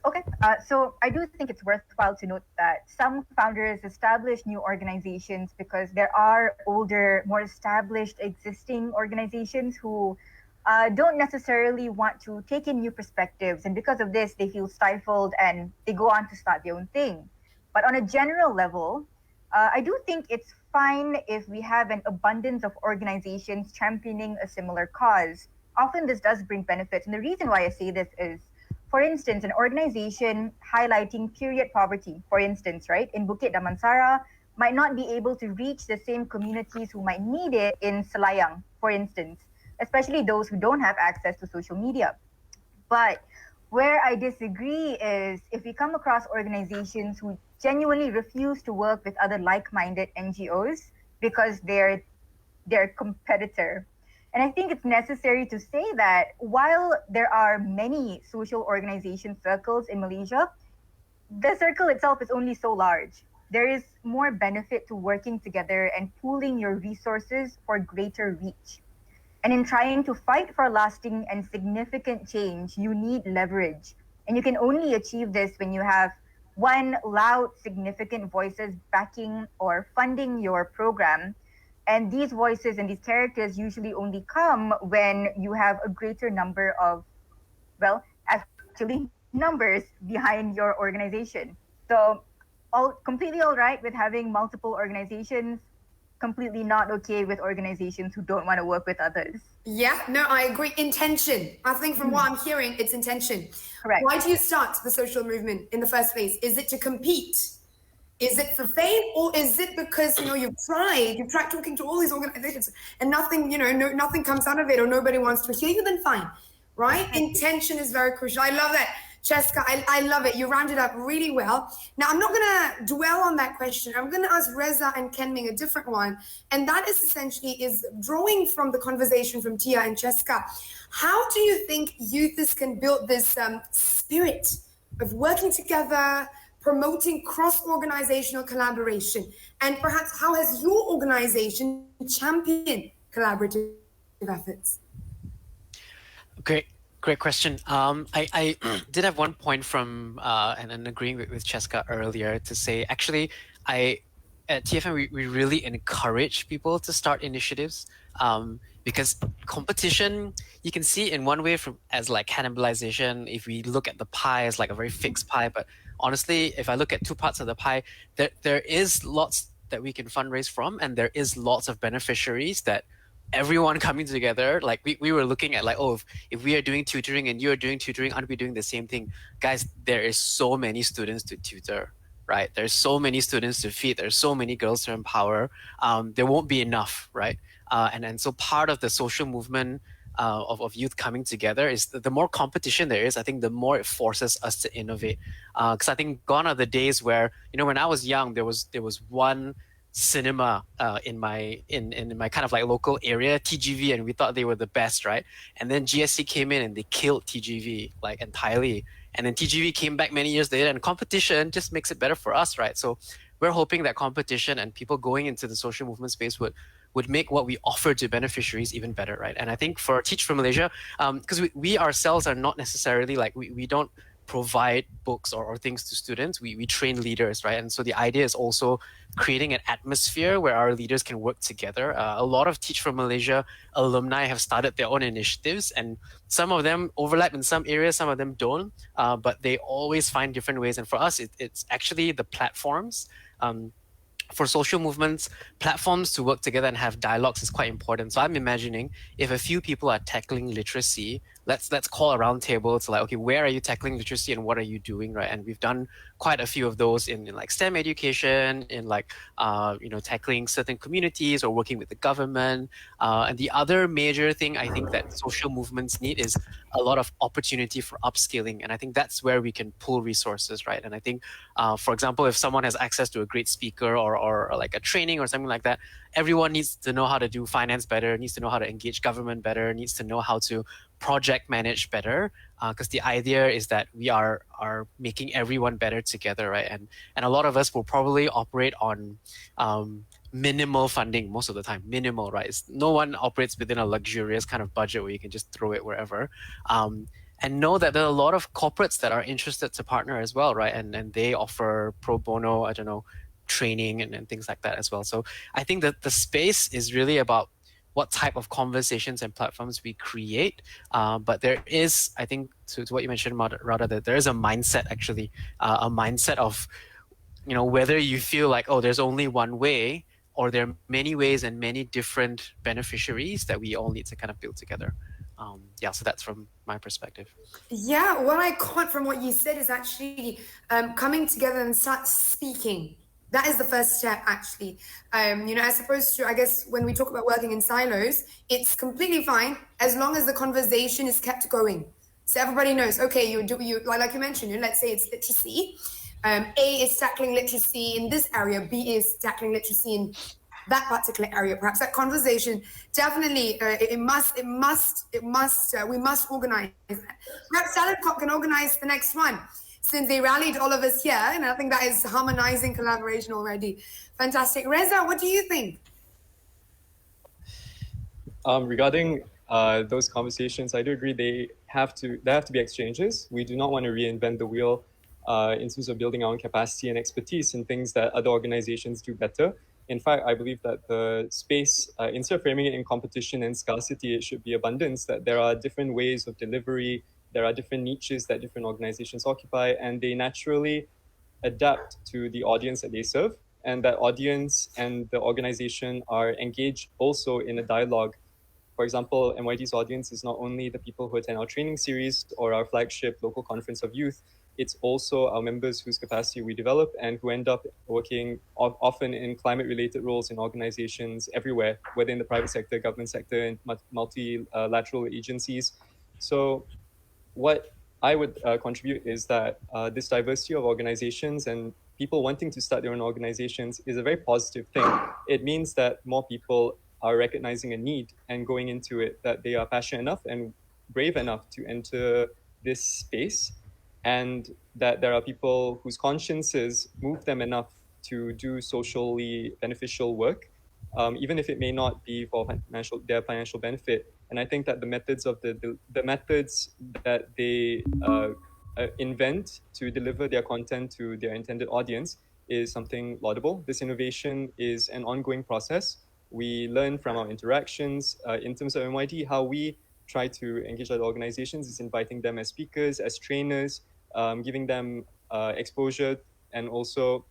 S3: Okay, so I do think it's worthwhile to note that some founders establish new organizations because there are older, more established existing organizations who don't necessarily want to take in new perspectives. And because of this, they feel stifled and they go on to start their own thing. But on a general level, I do think it's fine if we have an abundance of organizations championing a similar cause. Often this does bring benefits. And the reason why I say this is, for instance, an organization highlighting period poverty, for instance, right, in Bukit Damansara, might not be able to reach the same communities who might need it in Selayang, for instance, especially those who don't have access to social media. But where I disagree is if we come across organizations who genuinely refuse to work with other like-minded NGOs because they're their competitor. And I think it's necessary to say that while there are many social organization circles in Malaysia, the circle itself is only so large. There is more benefit to working together and pooling your resources for greater reach. And in trying to fight for lasting and significant change, you need leverage. And you can only achieve this when you have one, loud, significant voices backing or funding your program. And these voices and these characters usually only come when you have a greater number of, well, actually numbers behind your organization. So completely all right with having multiple organizations, completely not okay with organizations who don't want to work with others.
S2: Yeah, no, I agree. Intention. I think from what I'm hearing, it's intention.
S3: Correct.
S2: Why do you start the social movement in the first place? Is it to compete? Is it for fame, or is it because you've tried talking to all these organizations and nothing, nothing comes out of it, or nobody wants to hear you? Then fine, right? Intention is very crucial. I love that, Cheska. I love it. You rounded up really well. Now I'm not gonna dwell on that question. I'm gonna ask Reza and Ming a different one, and that is essentially drawing from the conversation from Tia and Cheska. How do you think youths can build this spirit of working together, promoting cross-organizational collaboration? And perhaps how has your organization championed collaborative efforts?
S4: Great question. I did have one point from and agreeing with Cheska earlier to say, actually, at TFM we really encourage people to start initiatives, because competition, you can see in one way as like cannibalization. If we look at the pie as like a very fixed pie, but honestly, if I look at two parts of the pie, there is lots that we can fundraise from, and there is lots of beneficiaries that everyone coming together, like we were looking at like, oh, if we are doing tutoring and you're doing tutoring, aren't we doing the same thing? Guys, there is so many students to tutor, right? There's so many students to feed. There's so many girls to empower. There won't be enough, right? And so part of the social movement of youth coming together is the more competition there is, I think the more it forces us to innovate. Because I think gone are the days where, when I was young, there was one cinema in my kind of like local area, TGV, and we thought they were the best, right? And then GSC came in and they killed TGV like entirely. And then TGV came back many years later, and competition just makes it better for us, right? So we're hoping that competition and people going into the social movement space would make what we offer to beneficiaries even better, right? And I think for Teach for Malaysia, because we ourselves are not necessarily like, we don't provide books or things to students, we train leaders, right? And so the idea is also creating an atmosphere where our leaders can work together. A lot of Teach for Malaysia alumni have started their own initiatives, and some of them overlap in some areas, some of them don't, but they always find different ways. And for us, it's actually the platforms. For social movements, platforms to work together and have dialogues is quite important. So I'm imagining if a few people are tackling literacy, let's call a round table to like, okay, where are you tackling literacy and what are you doing, right? And we've done quite a few of those in like STEM education, in like tackling certain communities or working with the government. And the other major thing I think that social movements need is a lot of opportunity for upskilling, and I think that's where we can pull resources, right? And I think, for example, if someone has access to a great speaker or like a training or something like that, everyone needs to know how to do finance better, needs to know how to engage government better, needs to know how to project manage better, because the idea is that we are making everyone better together, right? And a lot of us will probably operate on minimal funding most of the time. Minimal, right? No one operates within a luxurious kind of budget where you can just throw it wherever. And know that there are a lot of corporates that are interested to partner as well, right? And they offer pro bono, I don't know, training and things like that as well. So I think that the space is really about what type of conversations and platforms we create. But there is, I think, to what you mentioned, Raudhah, that there is a mindset, actually, a mindset of, whether you feel like, oh, there's only one way, or there are many ways and many different beneficiaries that we all need to kind of build together. So that's from my perspective.
S2: Yeah, what I caught from what you said is actually coming together and start speaking. That is the first step, actually. As opposed to, I guess, when we talk about working in silos, it's completely fine as long as the conversation is kept going. So everybody knows, okay, like you mentioned, let's say it's literacy. A is tackling literacy in this area, B is tackling literacy in that particular area. Perhaps that conversation definitely we must organize that. Perhaps Talent Corp can organize the next one, since they rallied all of us here, and I think that is harmonizing collaboration already. Fantastic. Reza, what do you think?
S5: Regarding those conversations, I do agree there have to be exchanges. We do not want to reinvent the wheel in terms of building our own capacity and expertise in things that other organizations do better. In fact, I believe that the space, instead of framing it in competition and scarcity, it should be abundance, that there are different ways of delivery, there are different niches that different organizations occupy, and they naturally adapt to the audience that they serve. And that audience and the organization are engaged also in a dialogue. For example, MYD's audience is not only the people who attend our training series or our flagship local conference of youth, it's also our members whose capacity we develop and who end up working often in climate-related roles in organizations everywhere, whether in the private sector, government sector, and multilateral agencies. So what I would contribute is that this diversity of organizations and people wanting to start their own organizations is a very positive thing. It means that more people are recognizing a need and going into it, that they are passionate enough and brave enough to enter this space. and that there are people whose consciences move them enough to do socially beneficial work, even if it may not be for their financial benefit. And I think that the methods that they invent to deliver their content to their intended audience is something laudable. This innovation is an ongoing process. We learn from our interactions. In terms of MYD, how we try to engage other organizations is inviting them as speakers, as trainers, giving them exposure, and also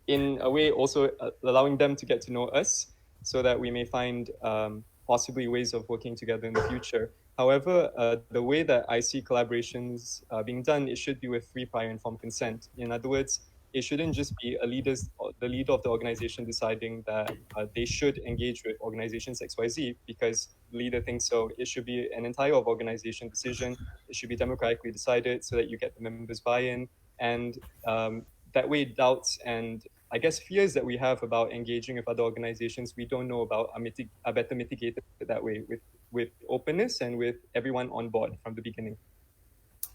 S5: in a way also allowing them to get to know us, so that we may find possibly ways of working together in the future. However, the way that I see collaborations being done, it should be with free, prior, informed consent. In other words, it shouldn't just be the leader of the organization deciding that they should engage with organizations XYZ because the leader thinks so. It should be an entire organization decision. It should be democratically decided so that you get the members' buy-in. And that way, doubts and I guess fears that we have about engaging with other organizations we don't know about are better mitigated that way, with openness and with everyone on board from the beginning.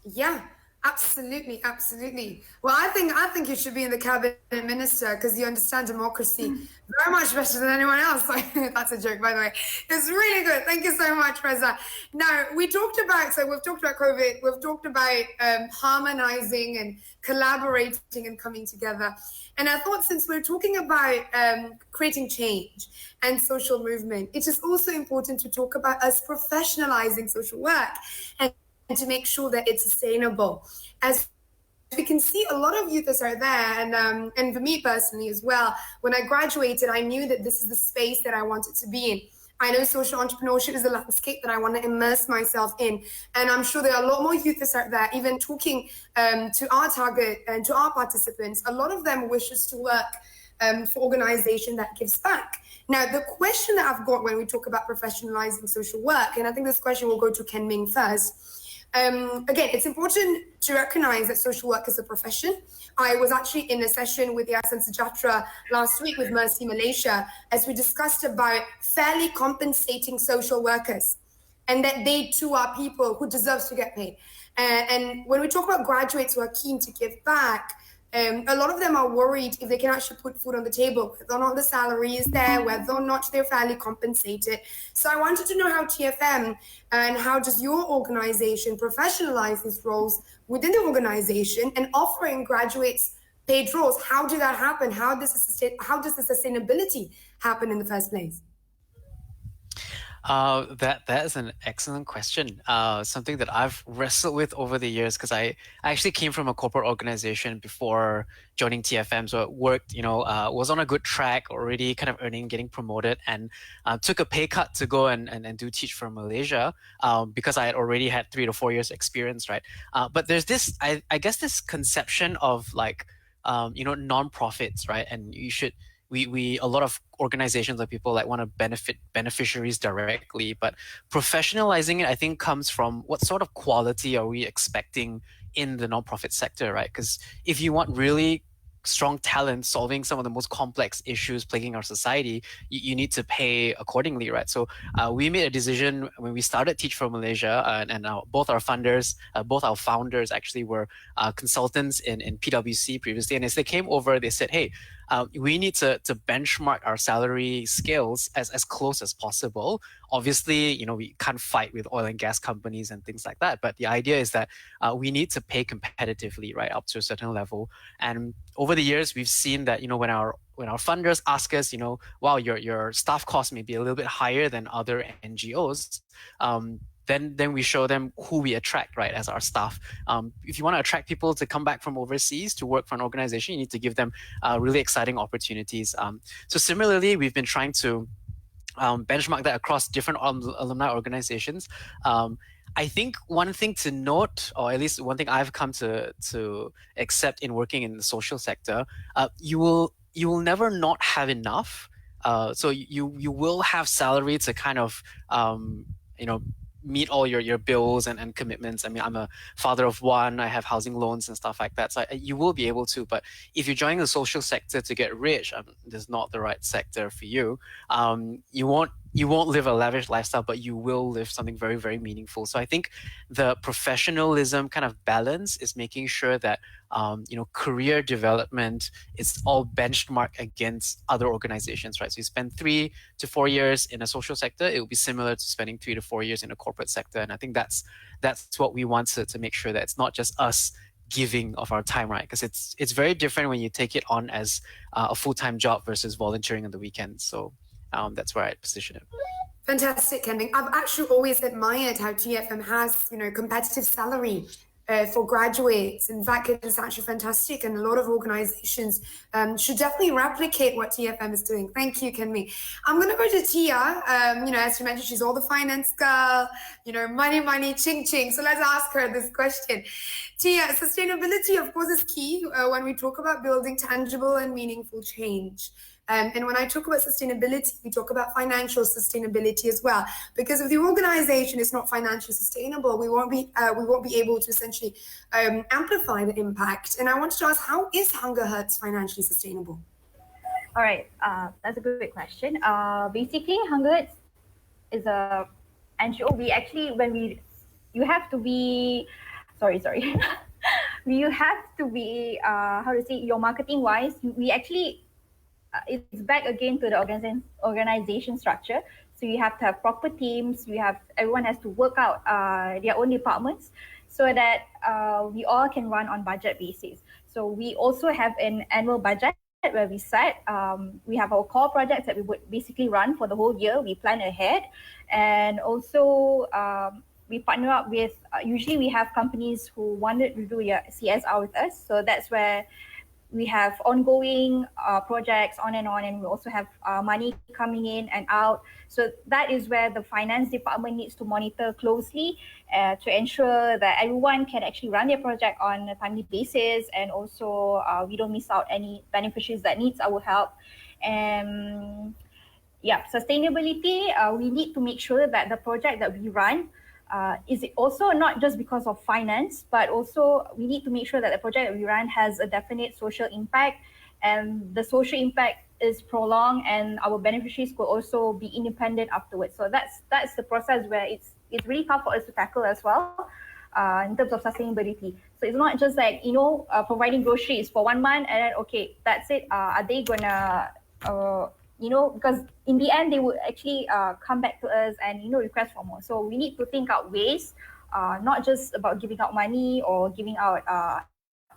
S2: Yeah, absolutely, absolutely. Well, I think you should be in the cabinet minister because you understand democracy very much better than anyone else. That's a joke, by the way. It's really good. Thank you so much, Reza. Now, we've talked about COVID, we've talked about harmonizing and collaborating and coming together. And I thought, since we're talking about creating change and social movement, it is also important to talk about us professionalizing social work and to make sure that it's sustainable. As we can see, a lot of youths are there, and for me personally as well, when I graduated, I knew that this is the space that I wanted to be in. I know social entrepreneurship is a landscape that I want to immerse myself in. And I'm sure there are a lot more youths out there, even talking to our target and to our participants. A lot of them wishes to work for organization that gives back. Now, the question that I've got when we talk about professionalizing social work, and I think this question will go to Ken Ming first. Again, it's important to recognize that social work is a profession. I was actually in a session with the Untitled Chapter last week with Mercy Malaysia as we discussed about fairly compensating social workers and that they too are people who deserve to get paid. And when we talk about graduates who are keen to give back, a lot of them are worried if they can actually put food on the table, whether or not the salary is there, whether or not they're fairly compensated. So I wanted to know how TFM and how does your organization professionalize these roles within the organization and offering graduates paid roles. How did that happen? How does the sustainability happen in the first place?
S4: That is an excellent question. Something that I've wrestled with over the years, because I actually came from a corporate organization before joining TFM. So it worked, was on a good track already, kind of earning, getting promoted, and took a pay cut to go and do Teach for Malaysia because I had already had 3 to 4 years experience, right? But there's this, I guess, this conception of like, non-profits, right? And you should, a lot of organizations or people like want to benefit beneficiaries directly, but professionalizing it, I think, comes from what sort of quality are we expecting in the nonprofit sector, right? Because if you want really strong talent solving some of the most complex issues plaguing our society, you need to pay accordingly, right? So we made a decision when we started Teach for Malaysia, and both our founders actually were consultants in PwC previously, and as they came over, they said, hey, we need to benchmark our salary scales as close as possible. Obviously, we can't fight with oil and gas companies and things like that. But the idea is that we need to pay competitively, right, up to a certain level. And over the years, we've seen that, when our funders ask us, wow, your staff cost may be a little bit higher than other NGOs, then we show them who we attract, right, as our staff. If you want to attract people to come back from overseas to work for an organization, you need to give them really exciting opportunities. So similarly, we've been trying to benchmark that across different alumni organizations. I think one thing to note, or at least one thing I've come to accept in working in the social sector, you will never not have enough. So you will have salary to kind of meet all your bills and commitments. I mean, I'm a father of one, I have housing loans and stuff like that. So you will be able to, but if you're joining the social sector to get rich, this is not the right sector for you. You won't you won't live a lavish lifestyle, but you will live something very, very meaningful. So I think the professionalism kind of balance is making sure that career development is all benchmarked against other organizations, right? So you spend 3 to 4 years in a social sector, it will be similar to spending 3 to 4 years in a corporate sector. And I think that's what we want to make sure that it's not just us giving of our time, right? Because it's very different when you take it on as a full-time job versus volunteering on the weekends. So that's where I'd position it.
S2: Fantastic, Ken. I've actually always admired how TFM has, competitive salary for graduates. In fact, it is actually fantastic, and a lot of organizations should definitely replicate what TFM is doing. Thank you, Kenmi. I'm going to go to Tia. As you mentioned, she's all the finance girl, money, ching, ching. So let's ask her this question. Tia, sustainability, of course, is key when we talk about building tangible and meaningful change. And when I talk about sustainability, we talk about financial sustainability as well. Because if the organization is not financially sustainable, we won't be able to essentially amplify the impact. And I wanted to ask, how is HungerHurts financially sustainable?
S6: All right, that's a good question. Basically, HungerHurts is a NGO. We actually, you have to be, sorry. You have to be, your marketing wise, we actually, it's back again to the organization structure. So you have to have proper teams. Everyone has to work out their own departments so that we all can run on budget basis. So we also have an annual budget where we set. We have our core projects that we would basically run for the whole year. We plan ahead, and also we partner up with. Usually, we have companies who wanted to do their CSR with us. So that's where we have ongoing projects on, and we also have money coming in and out. So that is where the finance department needs to monitor closely to ensure that everyone can actually run their project on a timely basis, and also we don't miss out any beneficiaries that needs our help. And sustainability, we need to make sure that the project that we run is also not just because of finance, but also we need to make sure that the project that we run has a definite social impact, and the social impact is prolonged, and our beneficiaries could also be independent afterwards. So that's the process where it's really tough for us to tackle as well in terms of sustainability. So it's not just like providing groceries for 1 month and then okay, that's it. Are they gonna because in the end, they would actually come back to us and, request for more. So we need to think out ways, not just about giving out money or giving out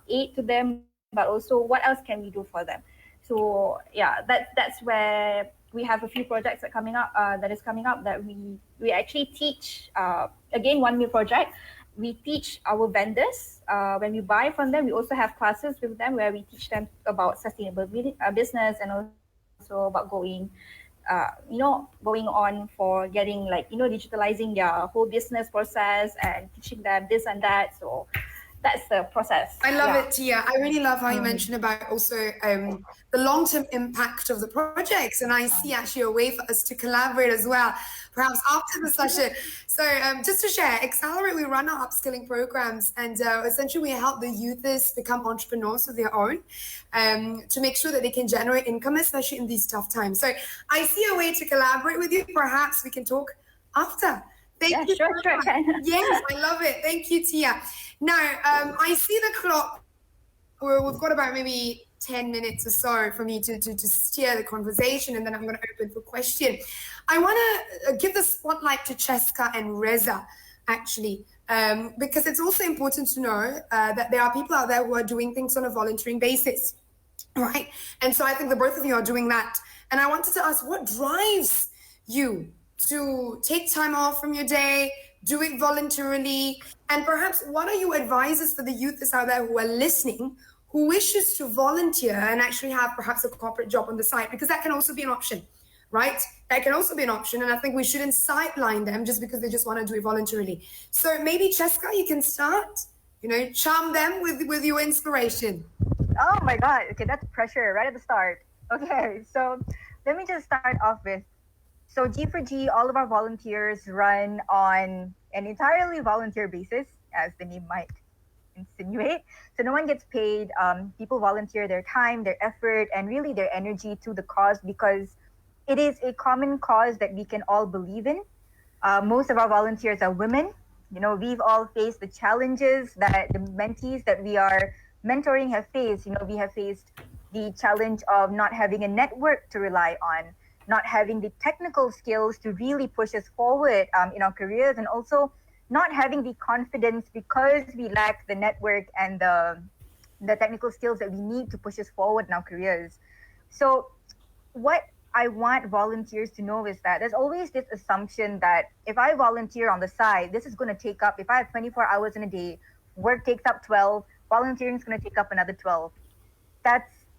S6: aid to them, but also what else can we do for them? So that's where we have a few projects that is coming up that we actually teach, again, 1 meal project. We teach our vendors when we buy from them. We also have classes with them where we teach them about sustainable business, and also about going on for getting digitalizing their whole business process and teaching them this and that. So that's the process.
S2: I love it, Tia. I really love how you mentioned about also the long-term impact of the projects. And I see actually a way for us to collaborate as well, perhaps after the session. So just to share, Accelerate, we run our upskilling programs, and essentially we help the youths become entrepreneurs of their own to make sure that they can generate income, especially in these tough times. So I see a way to collaborate with you. Perhaps we can talk after. Thank you.
S6: Sure.
S2: Yes, I love it. Thank you, Tia. Now, I see the clock. We've got about maybe 10 minutes or so for me to steer the conversation, and then I'm going to open for question. I want to give the spotlight to Cheska and Reza, actually, because it's also important to know that there are people out there who are doing things on a volunteering basis, right? And so I think the both of you are doing that. And I wanted to ask, what drives you to take time off from your day, do it voluntarily, and perhaps what are your advices for the youth out there who are listening, who wishes to volunteer and actually have perhaps a corporate job on the side? Because that can also be an option, right? That can also be an option, and I think we shouldn't sideline them just because they just want to do it voluntarily. So maybe Cheska, you can start, charm them with your inspiration.
S3: Oh my God, okay, that's pressure right at the start. Okay, so let me just start off with, so G4G, all of our volunteers run on an entirely volunteer basis, as the name might insinuate. So no one gets paid. People volunteer their time, their effort, and really their energy to the cause, because It is a common cause that we can all believe in. Most of our volunteers are women. You know, we've all faced the challenges that the mentees that we are mentoring have faced. You know, we have faced the challenge of not having a network to rely on, not having the technical skills to really push us forward in our careers, and also not having the confidence because we lack the network and the technical skills that we need to push us forward in our careers. So what I want volunteers to know is that there's always this assumption that if I volunteer on the side, this is going to take up, if I have 24 hours in a day, work takes up 12, volunteering is going to take up another 12.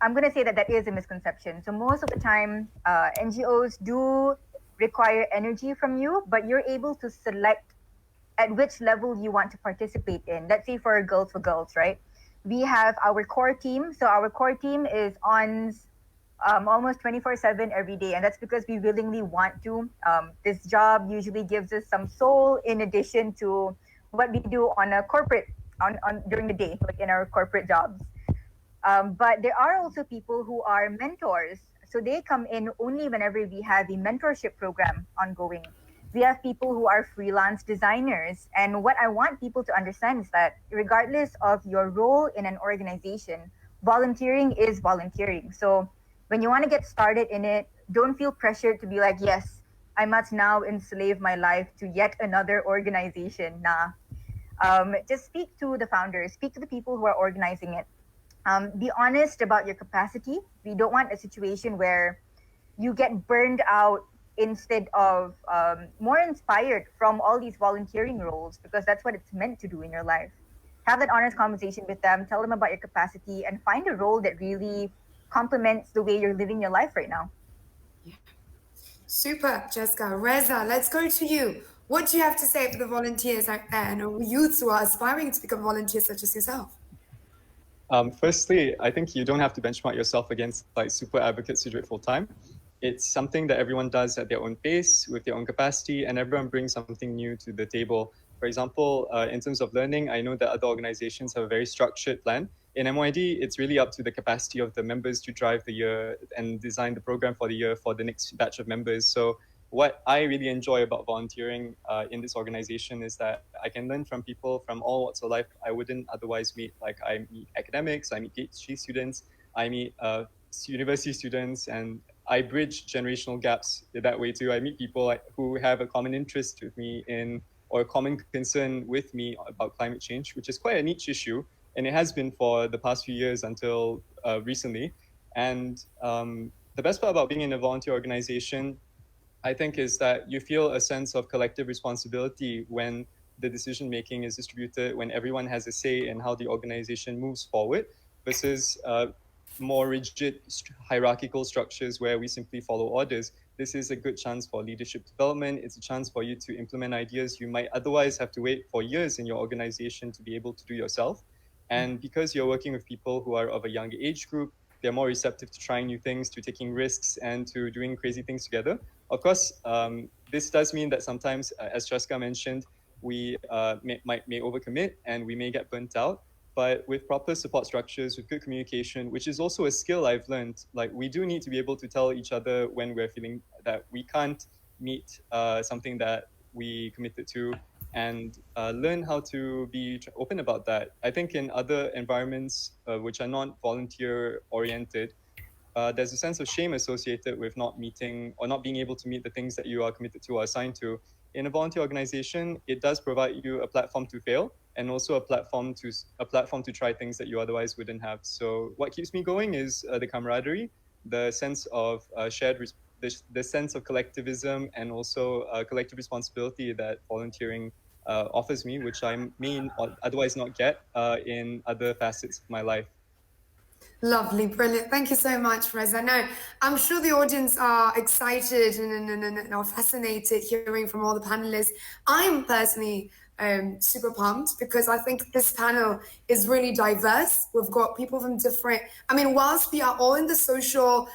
S3: I'm going to say that that is a misconception. So most of the time, NGOs do require energy from you, but you're able to select at which level you want to participate in. Let's say for girls, right? We have our core team. So our core team is on almost 24/7 every day, and that's because we willingly want to. This job usually gives us some soul in addition to what we do on a corporate on during the day, like in our corporate jobs. But there are also people who are mentors, so they come in only whenever we have a mentorship program ongoing. We have people who are freelance designers, and what I want people to understand is that regardless of your role in an organization, volunteering is volunteering. So when you want to get started in it, don't feel pressured to be like, yes, I must now enslave my life to yet another organization. Nah. Just speak to the founders, speak to the people who are organizing it. Be honest about your capacity. We don't want a situation where you get burned out instead of more inspired from all these volunteering roles, because that's what it's meant to do in your life. Have that honest conversation with them, tell them about your capacity, and find a role that really complements the way you're living your life right now.
S2: Super, Cheska. Reza, let's go to you. What do you have to say for the volunteers out there and youths who are aspiring to become volunteers such as yourself?
S5: Firstly, I think you don't have to benchmark yourself against like super advocates who do it full time. It's something that everyone does at their own pace, with their own capacity, and everyone brings something new to the table. For example, in terms of learning, I know that other organizations have a very structured plan. In MYD, it's really up to the capacity of the members to drive the year and design the program for the year for the next batch of members. So what I really enjoy about volunteering in this organization is that I can learn from people from all walks of life I wouldn't otherwise meet. Like I meet academics, I meet PhD students, I meet university students, and I bridge generational gaps that way too. I meet people who have a common interest with me in, or a common concern with me about climate change, which is quite a niche issue. And it has been for the past few years until recently. And the best part about being in a volunteer organization, I think, is that you feel a sense of collective responsibility when the decision making is distributed, when everyone has a say in how the organization moves forward, versus more rigid hierarchical structures where we simply follow orders. This is a good chance for leadership development. It's a chance for you to implement ideas you might otherwise have to wait for years in your organization to be able to do yourself. And because you're working with people who are of a younger age group, they're more receptive to trying new things, to taking risks, and to doing crazy things together. Of course, this does mean that sometimes, as Cheska mentioned, we may overcommit and we may get burnt out. But with proper support structures, with good communication, which is also a skill I've learned, like we do need to be able to tell each other when we're feeling that we can't meet something that we committed to, and learn how to be open about that. I think in other environments which are not volunteer oriented, there's a sense of shame associated with not meeting or not being able to meet the things that you are committed to or assigned to. In a volunteer organization, it does provide you a platform to fail, and also a platform to try things that you otherwise wouldn't have. So what keeps me going is the camaraderie, the sense of the sense of collectivism, and also collective responsibility that volunteering offers me, which I may otherwise not get in other facets of my life.
S2: Lovely, brilliant. Thank you so much, Reza. No, I'm sure the audience are excited and are fascinated hearing from all the panelists. I'm personally super pumped because I think this panel is really diverse. We've got people from different, whilst we are all in the social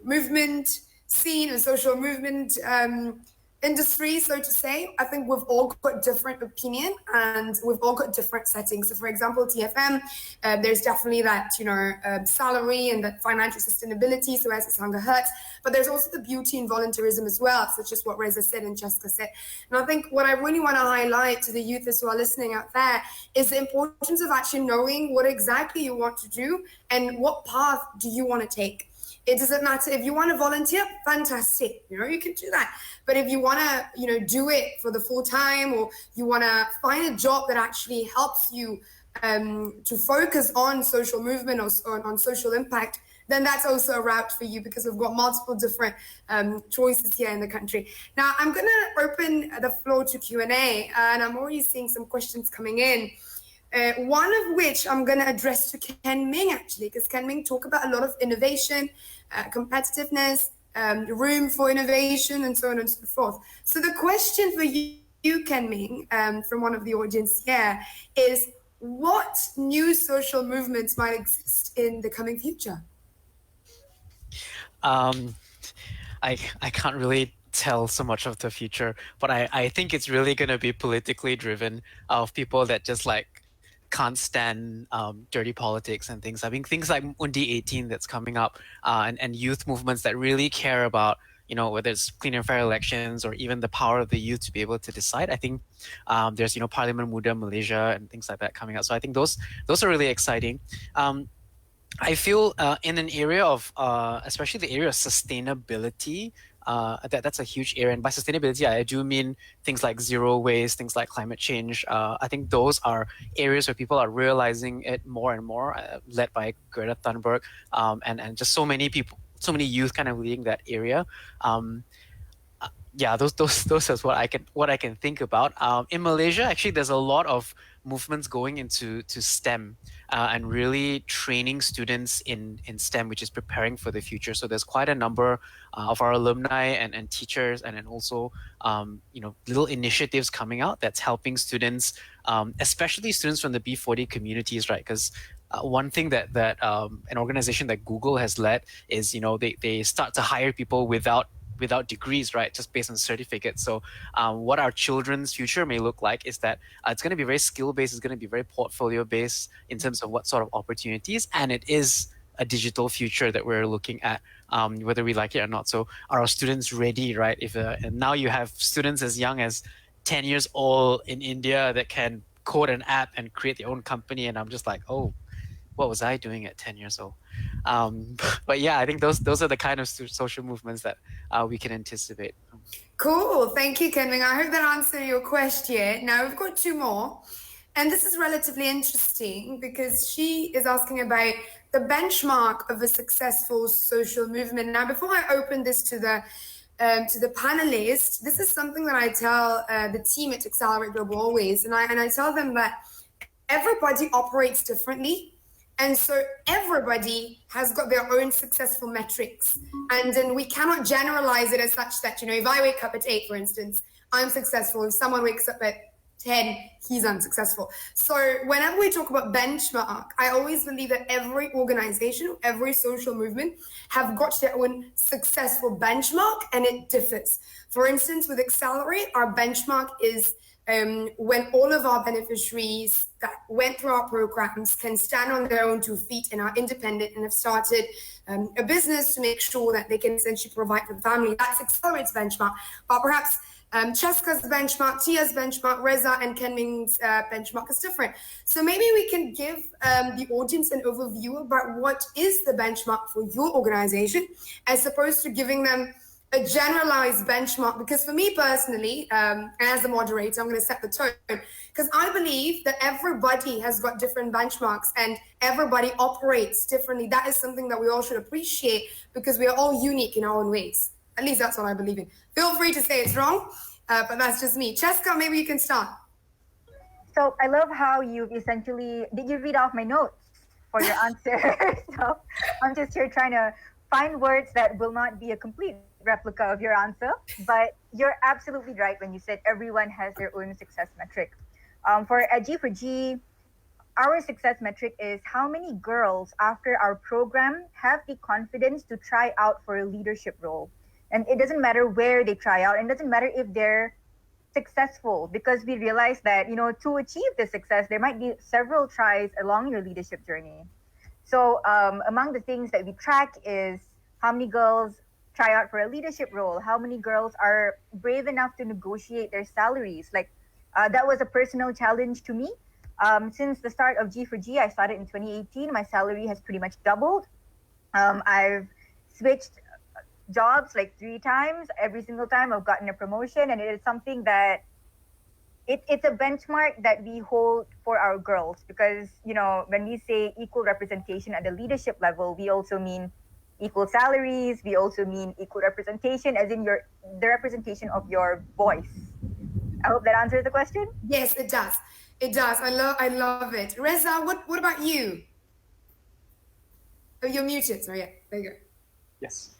S2: movement scene and social movement industry, so to say. I think we've all got different opinion and we've all got different settings. So for example, TFM, there's definitely that, salary and that financial sustainability, so as it's HungerHurts, but there's also the beauty and volunteerism as well, such as what Reza said and Cheska said. And I think what I really want to highlight to the youth who are listening out there is the importance of actually knowing what exactly you want to do and what path do you want to take. It doesn't matter if you want to volunteer, fantastic, you can do that. But if you want to, do it for the full time, or you want to find a job that actually helps you to focus on social movement or on social impact, then that's also a route for you, because we've got multiple different choices here in the country. Now, I'm going to open the floor to Q&A, and I'm already seeing some questions coming in. One of which I'm going to address to Ken Ming, actually, because Ken Ming talked about a lot of innovation, competitiveness, room for innovation, and so on and so forth. So the question for you Ken Ming, from one of the audience here, is what new social movements might exist in the coming future?
S4: I can't really tell so much of the future, but I think it's really going to be politically driven, of people that just can't stand dirty politics and things. I mean, things like Undi 18 that's coming up, and youth movements that really care about, whether it's clean and fair elections or even the power of the youth to be able to decide. I think there's, Parliament Muda Malaysia and things like that coming out. So I think those are really exciting. I feel in an area of, especially the area of sustainability, that's a huge area. And by sustainability, I do mean things like zero waste, things like climate change. I think those are areas where people are realizing it more and more, led by Greta Thunberg, and just so many people, so many youth kind of leading that area. Yeah, those is what I can think about. In Malaysia, actually, there's a lot of movements going into STEM, and really training students in STEM, which is preparing for the future. So there's quite a number of our alumni and teachers, and then also little initiatives coming out that's helping students, especially students from the B40 communities, right? Because one thing that an organization like Google has led is, they start to hire people without degrees, right? Just based on certificates. So what our children's future may look like is that it's going to be very skill-based, it's going to be very portfolio-based in terms of what sort of opportunities, and it is a digital future that we're looking at, whether we like it or not. So are our students ready, right? And now you have students as young as 10 years old in India that can code an app and create their own company, and I'm just like, oh, what was I doing at 10 years old? But yeah, I think those are the kind of social movements that we can anticipate.
S2: Cool. Thank you, Ken Ming. I hope that answered your question. Now, we've got two more. And this is relatively interesting because she is asking about the benchmark of a successful social movement. Now, before I open this to the panelists, this is something that I tell the team at Accelerate Global always. And I tell them that everybody operates differently. And so everybody has got their own successful metrics. And then we cannot generalize it as such that, if I wake up at 8, for instance, I'm successful. If someone wakes up at 10, he's unsuccessful. So whenever we talk about benchmark, I always believe that every organization, every social movement have got their own successful benchmark, and it differs. For instance, with Accelerate, our benchmark is when all of our beneficiaries that went through our programs can stand on their own 2 feet and are independent and have started a business to make sure that they can essentially provide for the family. That's Accelerate's benchmark. But perhaps Cheska's benchmark, Tia's benchmark, Reza and Ken Ming's benchmark is different. So maybe we can give the audience an overview about what is the benchmark for your organization, as opposed to giving them a generalized benchmark. Because for me personally, as the moderator, I'm going to set the tone, because I believe that everybody has got different benchmarks and everybody operates differently. That is something that we all should appreciate, because we are all unique in our own ways. At least that's what I believe in. Feel free to say it's wrong, but that's just me. Cheska, maybe you can start.
S3: So I love how you essentially, did you read off my notes for your answer? So I'm just here trying to find words that will not be a complete replica of your answer, but you're absolutely right when you said everyone has their own success metric. For G, our success metric is how many girls after our program have the confidence to try out for a leadership role. And it doesn't matter where they try out, and it doesn't matter if they're successful, because we realize that, to achieve this success, there might be several tries along your leadership journey. So among the things that we track is how many girls try out for a leadership role, how many girls are brave enough to negotiate their salaries. Like that was a personal challenge to me. Since the start of G4G, I started in 2018. My salary has pretty much doubled. I've switched jobs like 3 times. Every single time I've gotten a promotion, and it is something that it's a benchmark that we hold for our girls, because when we say equal representation at the leadership level, we also mean equal salaries. We also mean equal representation, as in the representation of your voice. I hope that answers the question.
S2: Yes, it does. It does. I love it. Reza, what about you? Oh, you're muted. Sorry, yeah, there you go.
S5: Yes.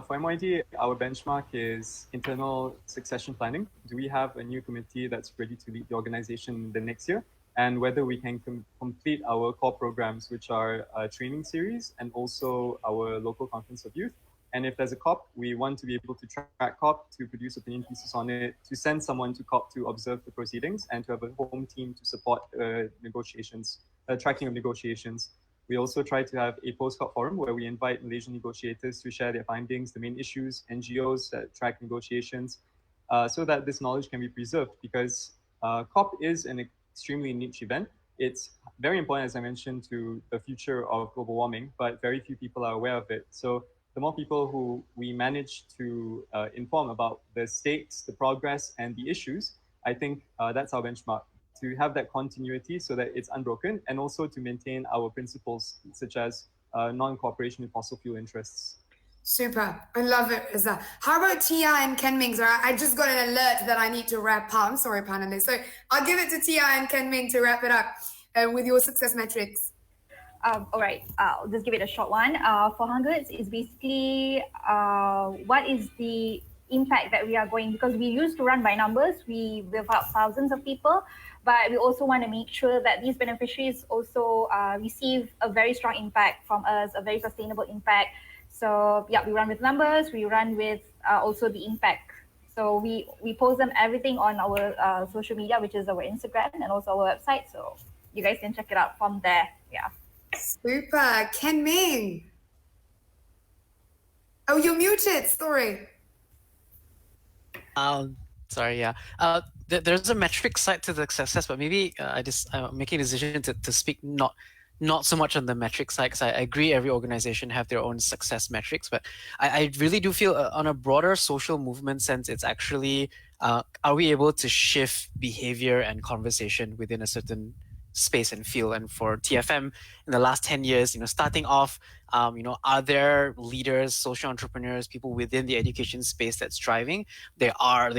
S5: For MYD, our benchmark is internal succession planning. Do we have a new committee that's ready to lead the organization the next year? And whether we can complete our core programs, which are a training series and also our local conference of youth. And if there's a COP, we want to be able to track COP, to produce opinion pieces on it, to send someone to COP to observe the proceedings, and to have a home team to support negotiations, tracking of negotiations. We also try to have a post-COP forum where we invite Malaysian negotiators to share their findings, the main issues, NGOs that track negotiations, so that this knowledge can be preserved, because COP is an extremely niche event. It's very important, as I mentioned, to the future of global warming, but very few people are aware of it. So the more people who we manage to inform about the stakes, the progress, and the issues, I think that's our benchmark. To have that continuity so that it's unbroken, and also to maintain our principles such as non-cooperation with fossil fuel interests.
S2: Super. I love it, Reza. How about Tia and Ken Ming? Sorry, I just got an alert that I need to wrap up. I'm sorry, panelists. So I'll give it to Tia and Ken Ming to wrap it up with your success metrics.
S6: All right, I'll just give it a short one. For HungerHurts, it's basically what is the impact that we are going, because we used to run by numbers, we will have thousands of people, but we also want to make sure that these beneficiaries also receive a very strong impact from us, a very sustainable impact. So yeah, we run with numbers, we run with also the impact. So we post them everything on our social media, which is our Instagram and also our website. So you guys can check it out from there. Yeah.
S2: Super. Ken Ming. Oh, you're muted. Sorry.
S4: Sorry, yeah. There's a metric side to the success, but maybe I'm making a decision to speak not so much on the metric side, because I agree every organization have their own success metrics, but I really do feel on a broader social movement sense, it's actually, are we able to shift behavior and conversation within a certain space and field? And for TFM in the last 10 years, starting off, are there leaders, social entrepreneurs, people within the education space that's driving? There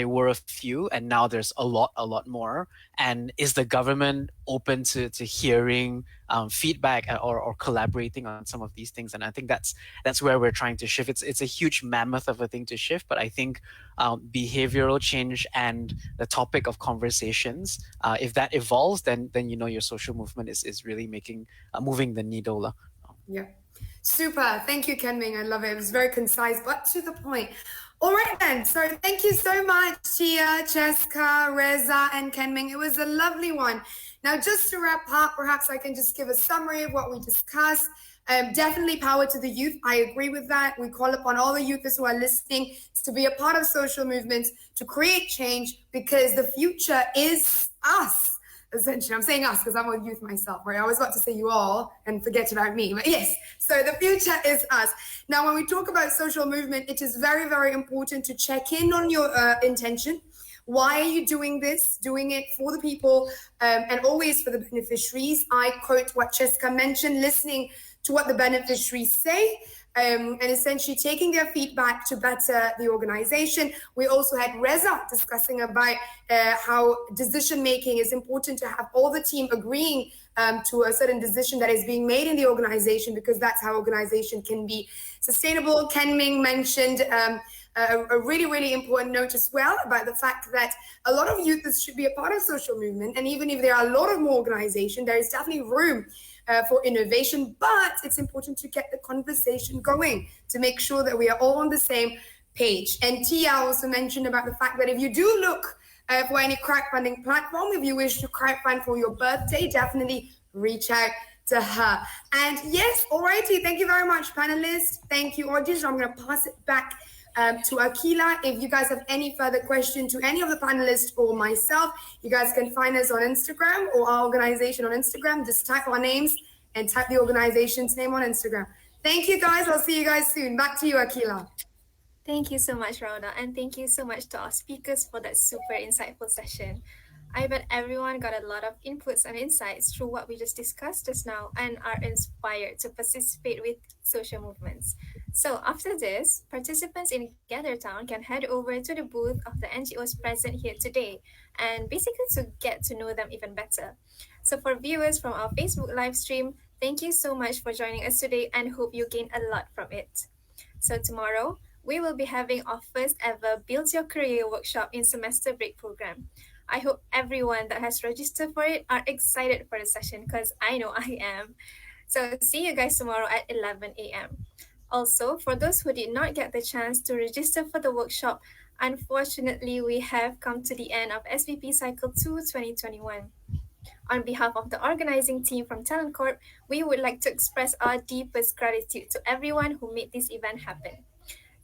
S4: were a few, and now there's a lot more. And is the government open to hearing feedback or collaborating on some of these things? And I think that's where we're trying to shift. It's a huge mammoth of a thing to shift, but I think behavioral change and the topic of conversations, if that evolves, then your social movement is really moving the needle.
S2: Yeah. Super. Thank you, Ken Ming. I love it. It was very concise, but to the point. All right, then. So thank you so much, Tia, Cheska, Reza, and Ken Ming. It was a lovely one. Now, just to wrap up, perhaps I can just give a summary of what we discussed. Definitely power to the youth. I agree with that. We call upon all the youths who are listening to be a part of social movements, to create change, because the future is us. Essentially, I'm saying us because I'm a youth myself, right? I was about to say you all and forget about me, but yes. So the future is us. Now, when we talk about social movement, it is very, very important to check in on your intention. Why are you doing this? Doing it for the people and always for the beneficiaries. I quote what Cheska mentioned, listening to what the beneficiaries say, and essentially taking their feedback to better the organization. We also had Reza discussing about how decision-making is important to have all the team agreeing to a certain decision that is being made in the organization, because that's how organization can be sustainable. Ken Ming mentioned a really, really important note as well about the fact that a lot of youth should be a part of social movement. And even if there are a lot of more organizations, there is definitely room for innovation, but it's important to get the conversation going to make sure that we are all on the same page. And Tia also mentioned about the fact that if you do look for any crowdfunding platform, if you wish to crowdfund for your birthday, definitely reach out to her. And yes, alrighty, thank you very much, panelists. Thank you, audience. I'm going to pass it back to Akila. If you guys have any further question to any of the panelists or myself, you guys can find us on Instagram or our organization on Instagram. Just type our names and type the organization's name on Instagram. Thank you, guys. I'll see you guys soon. Back to you, Akila.
S1: Thank you so much, Raudhah, and thank you so much to our speakers for that super insightful session. I bet everyone got a lot of inputs and insights through what we just discussed just now and are inspired to participate with social movements. So after this, participants in Gather Town can head over to the booth of the NGOs present here today and basically to get to know them even better. So for viewers from our Facebook live stream, thank you so much for joining us today and hope you gain a lot from it. So tomorrow, we will be having our first ever Build Your Career workshop in semester break program. I hope everyone that has registered for it are excited for the session because I know I am. So see you guys tomorrow at 11 a.m. Also, for those who did not get the chance to register for the workshop, unfortunately, we have come to the end of SBP Cycle 2 2021. On behalf of the organizing team from Talent Corp, we would like to express our deepest gratitude to everyone who made this event happen.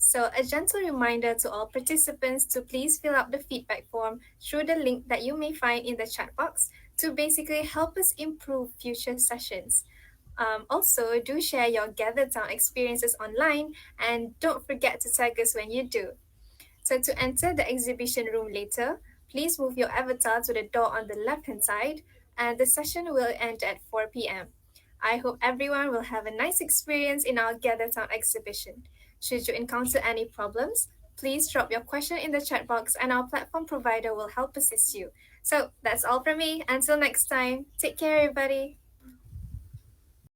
S1: So, a gentle reminder to all participants to please fill out the feedback form through the link that you may find in the chat box to basically help us improve future sessions. Also, do share your Gather Town experiences online and don't forget to tag us when you do. So, to enter the exhibition room later, please move your avatar to the door on the left hand side and the session will end at 4 p.m. I hope everyone will have a nice experience in our Gather Town exhibition. Should you encounter any problems, please drop your question in the chat box and our platform provider will help assist you. So that's all from me. Until next time, take care, everybody.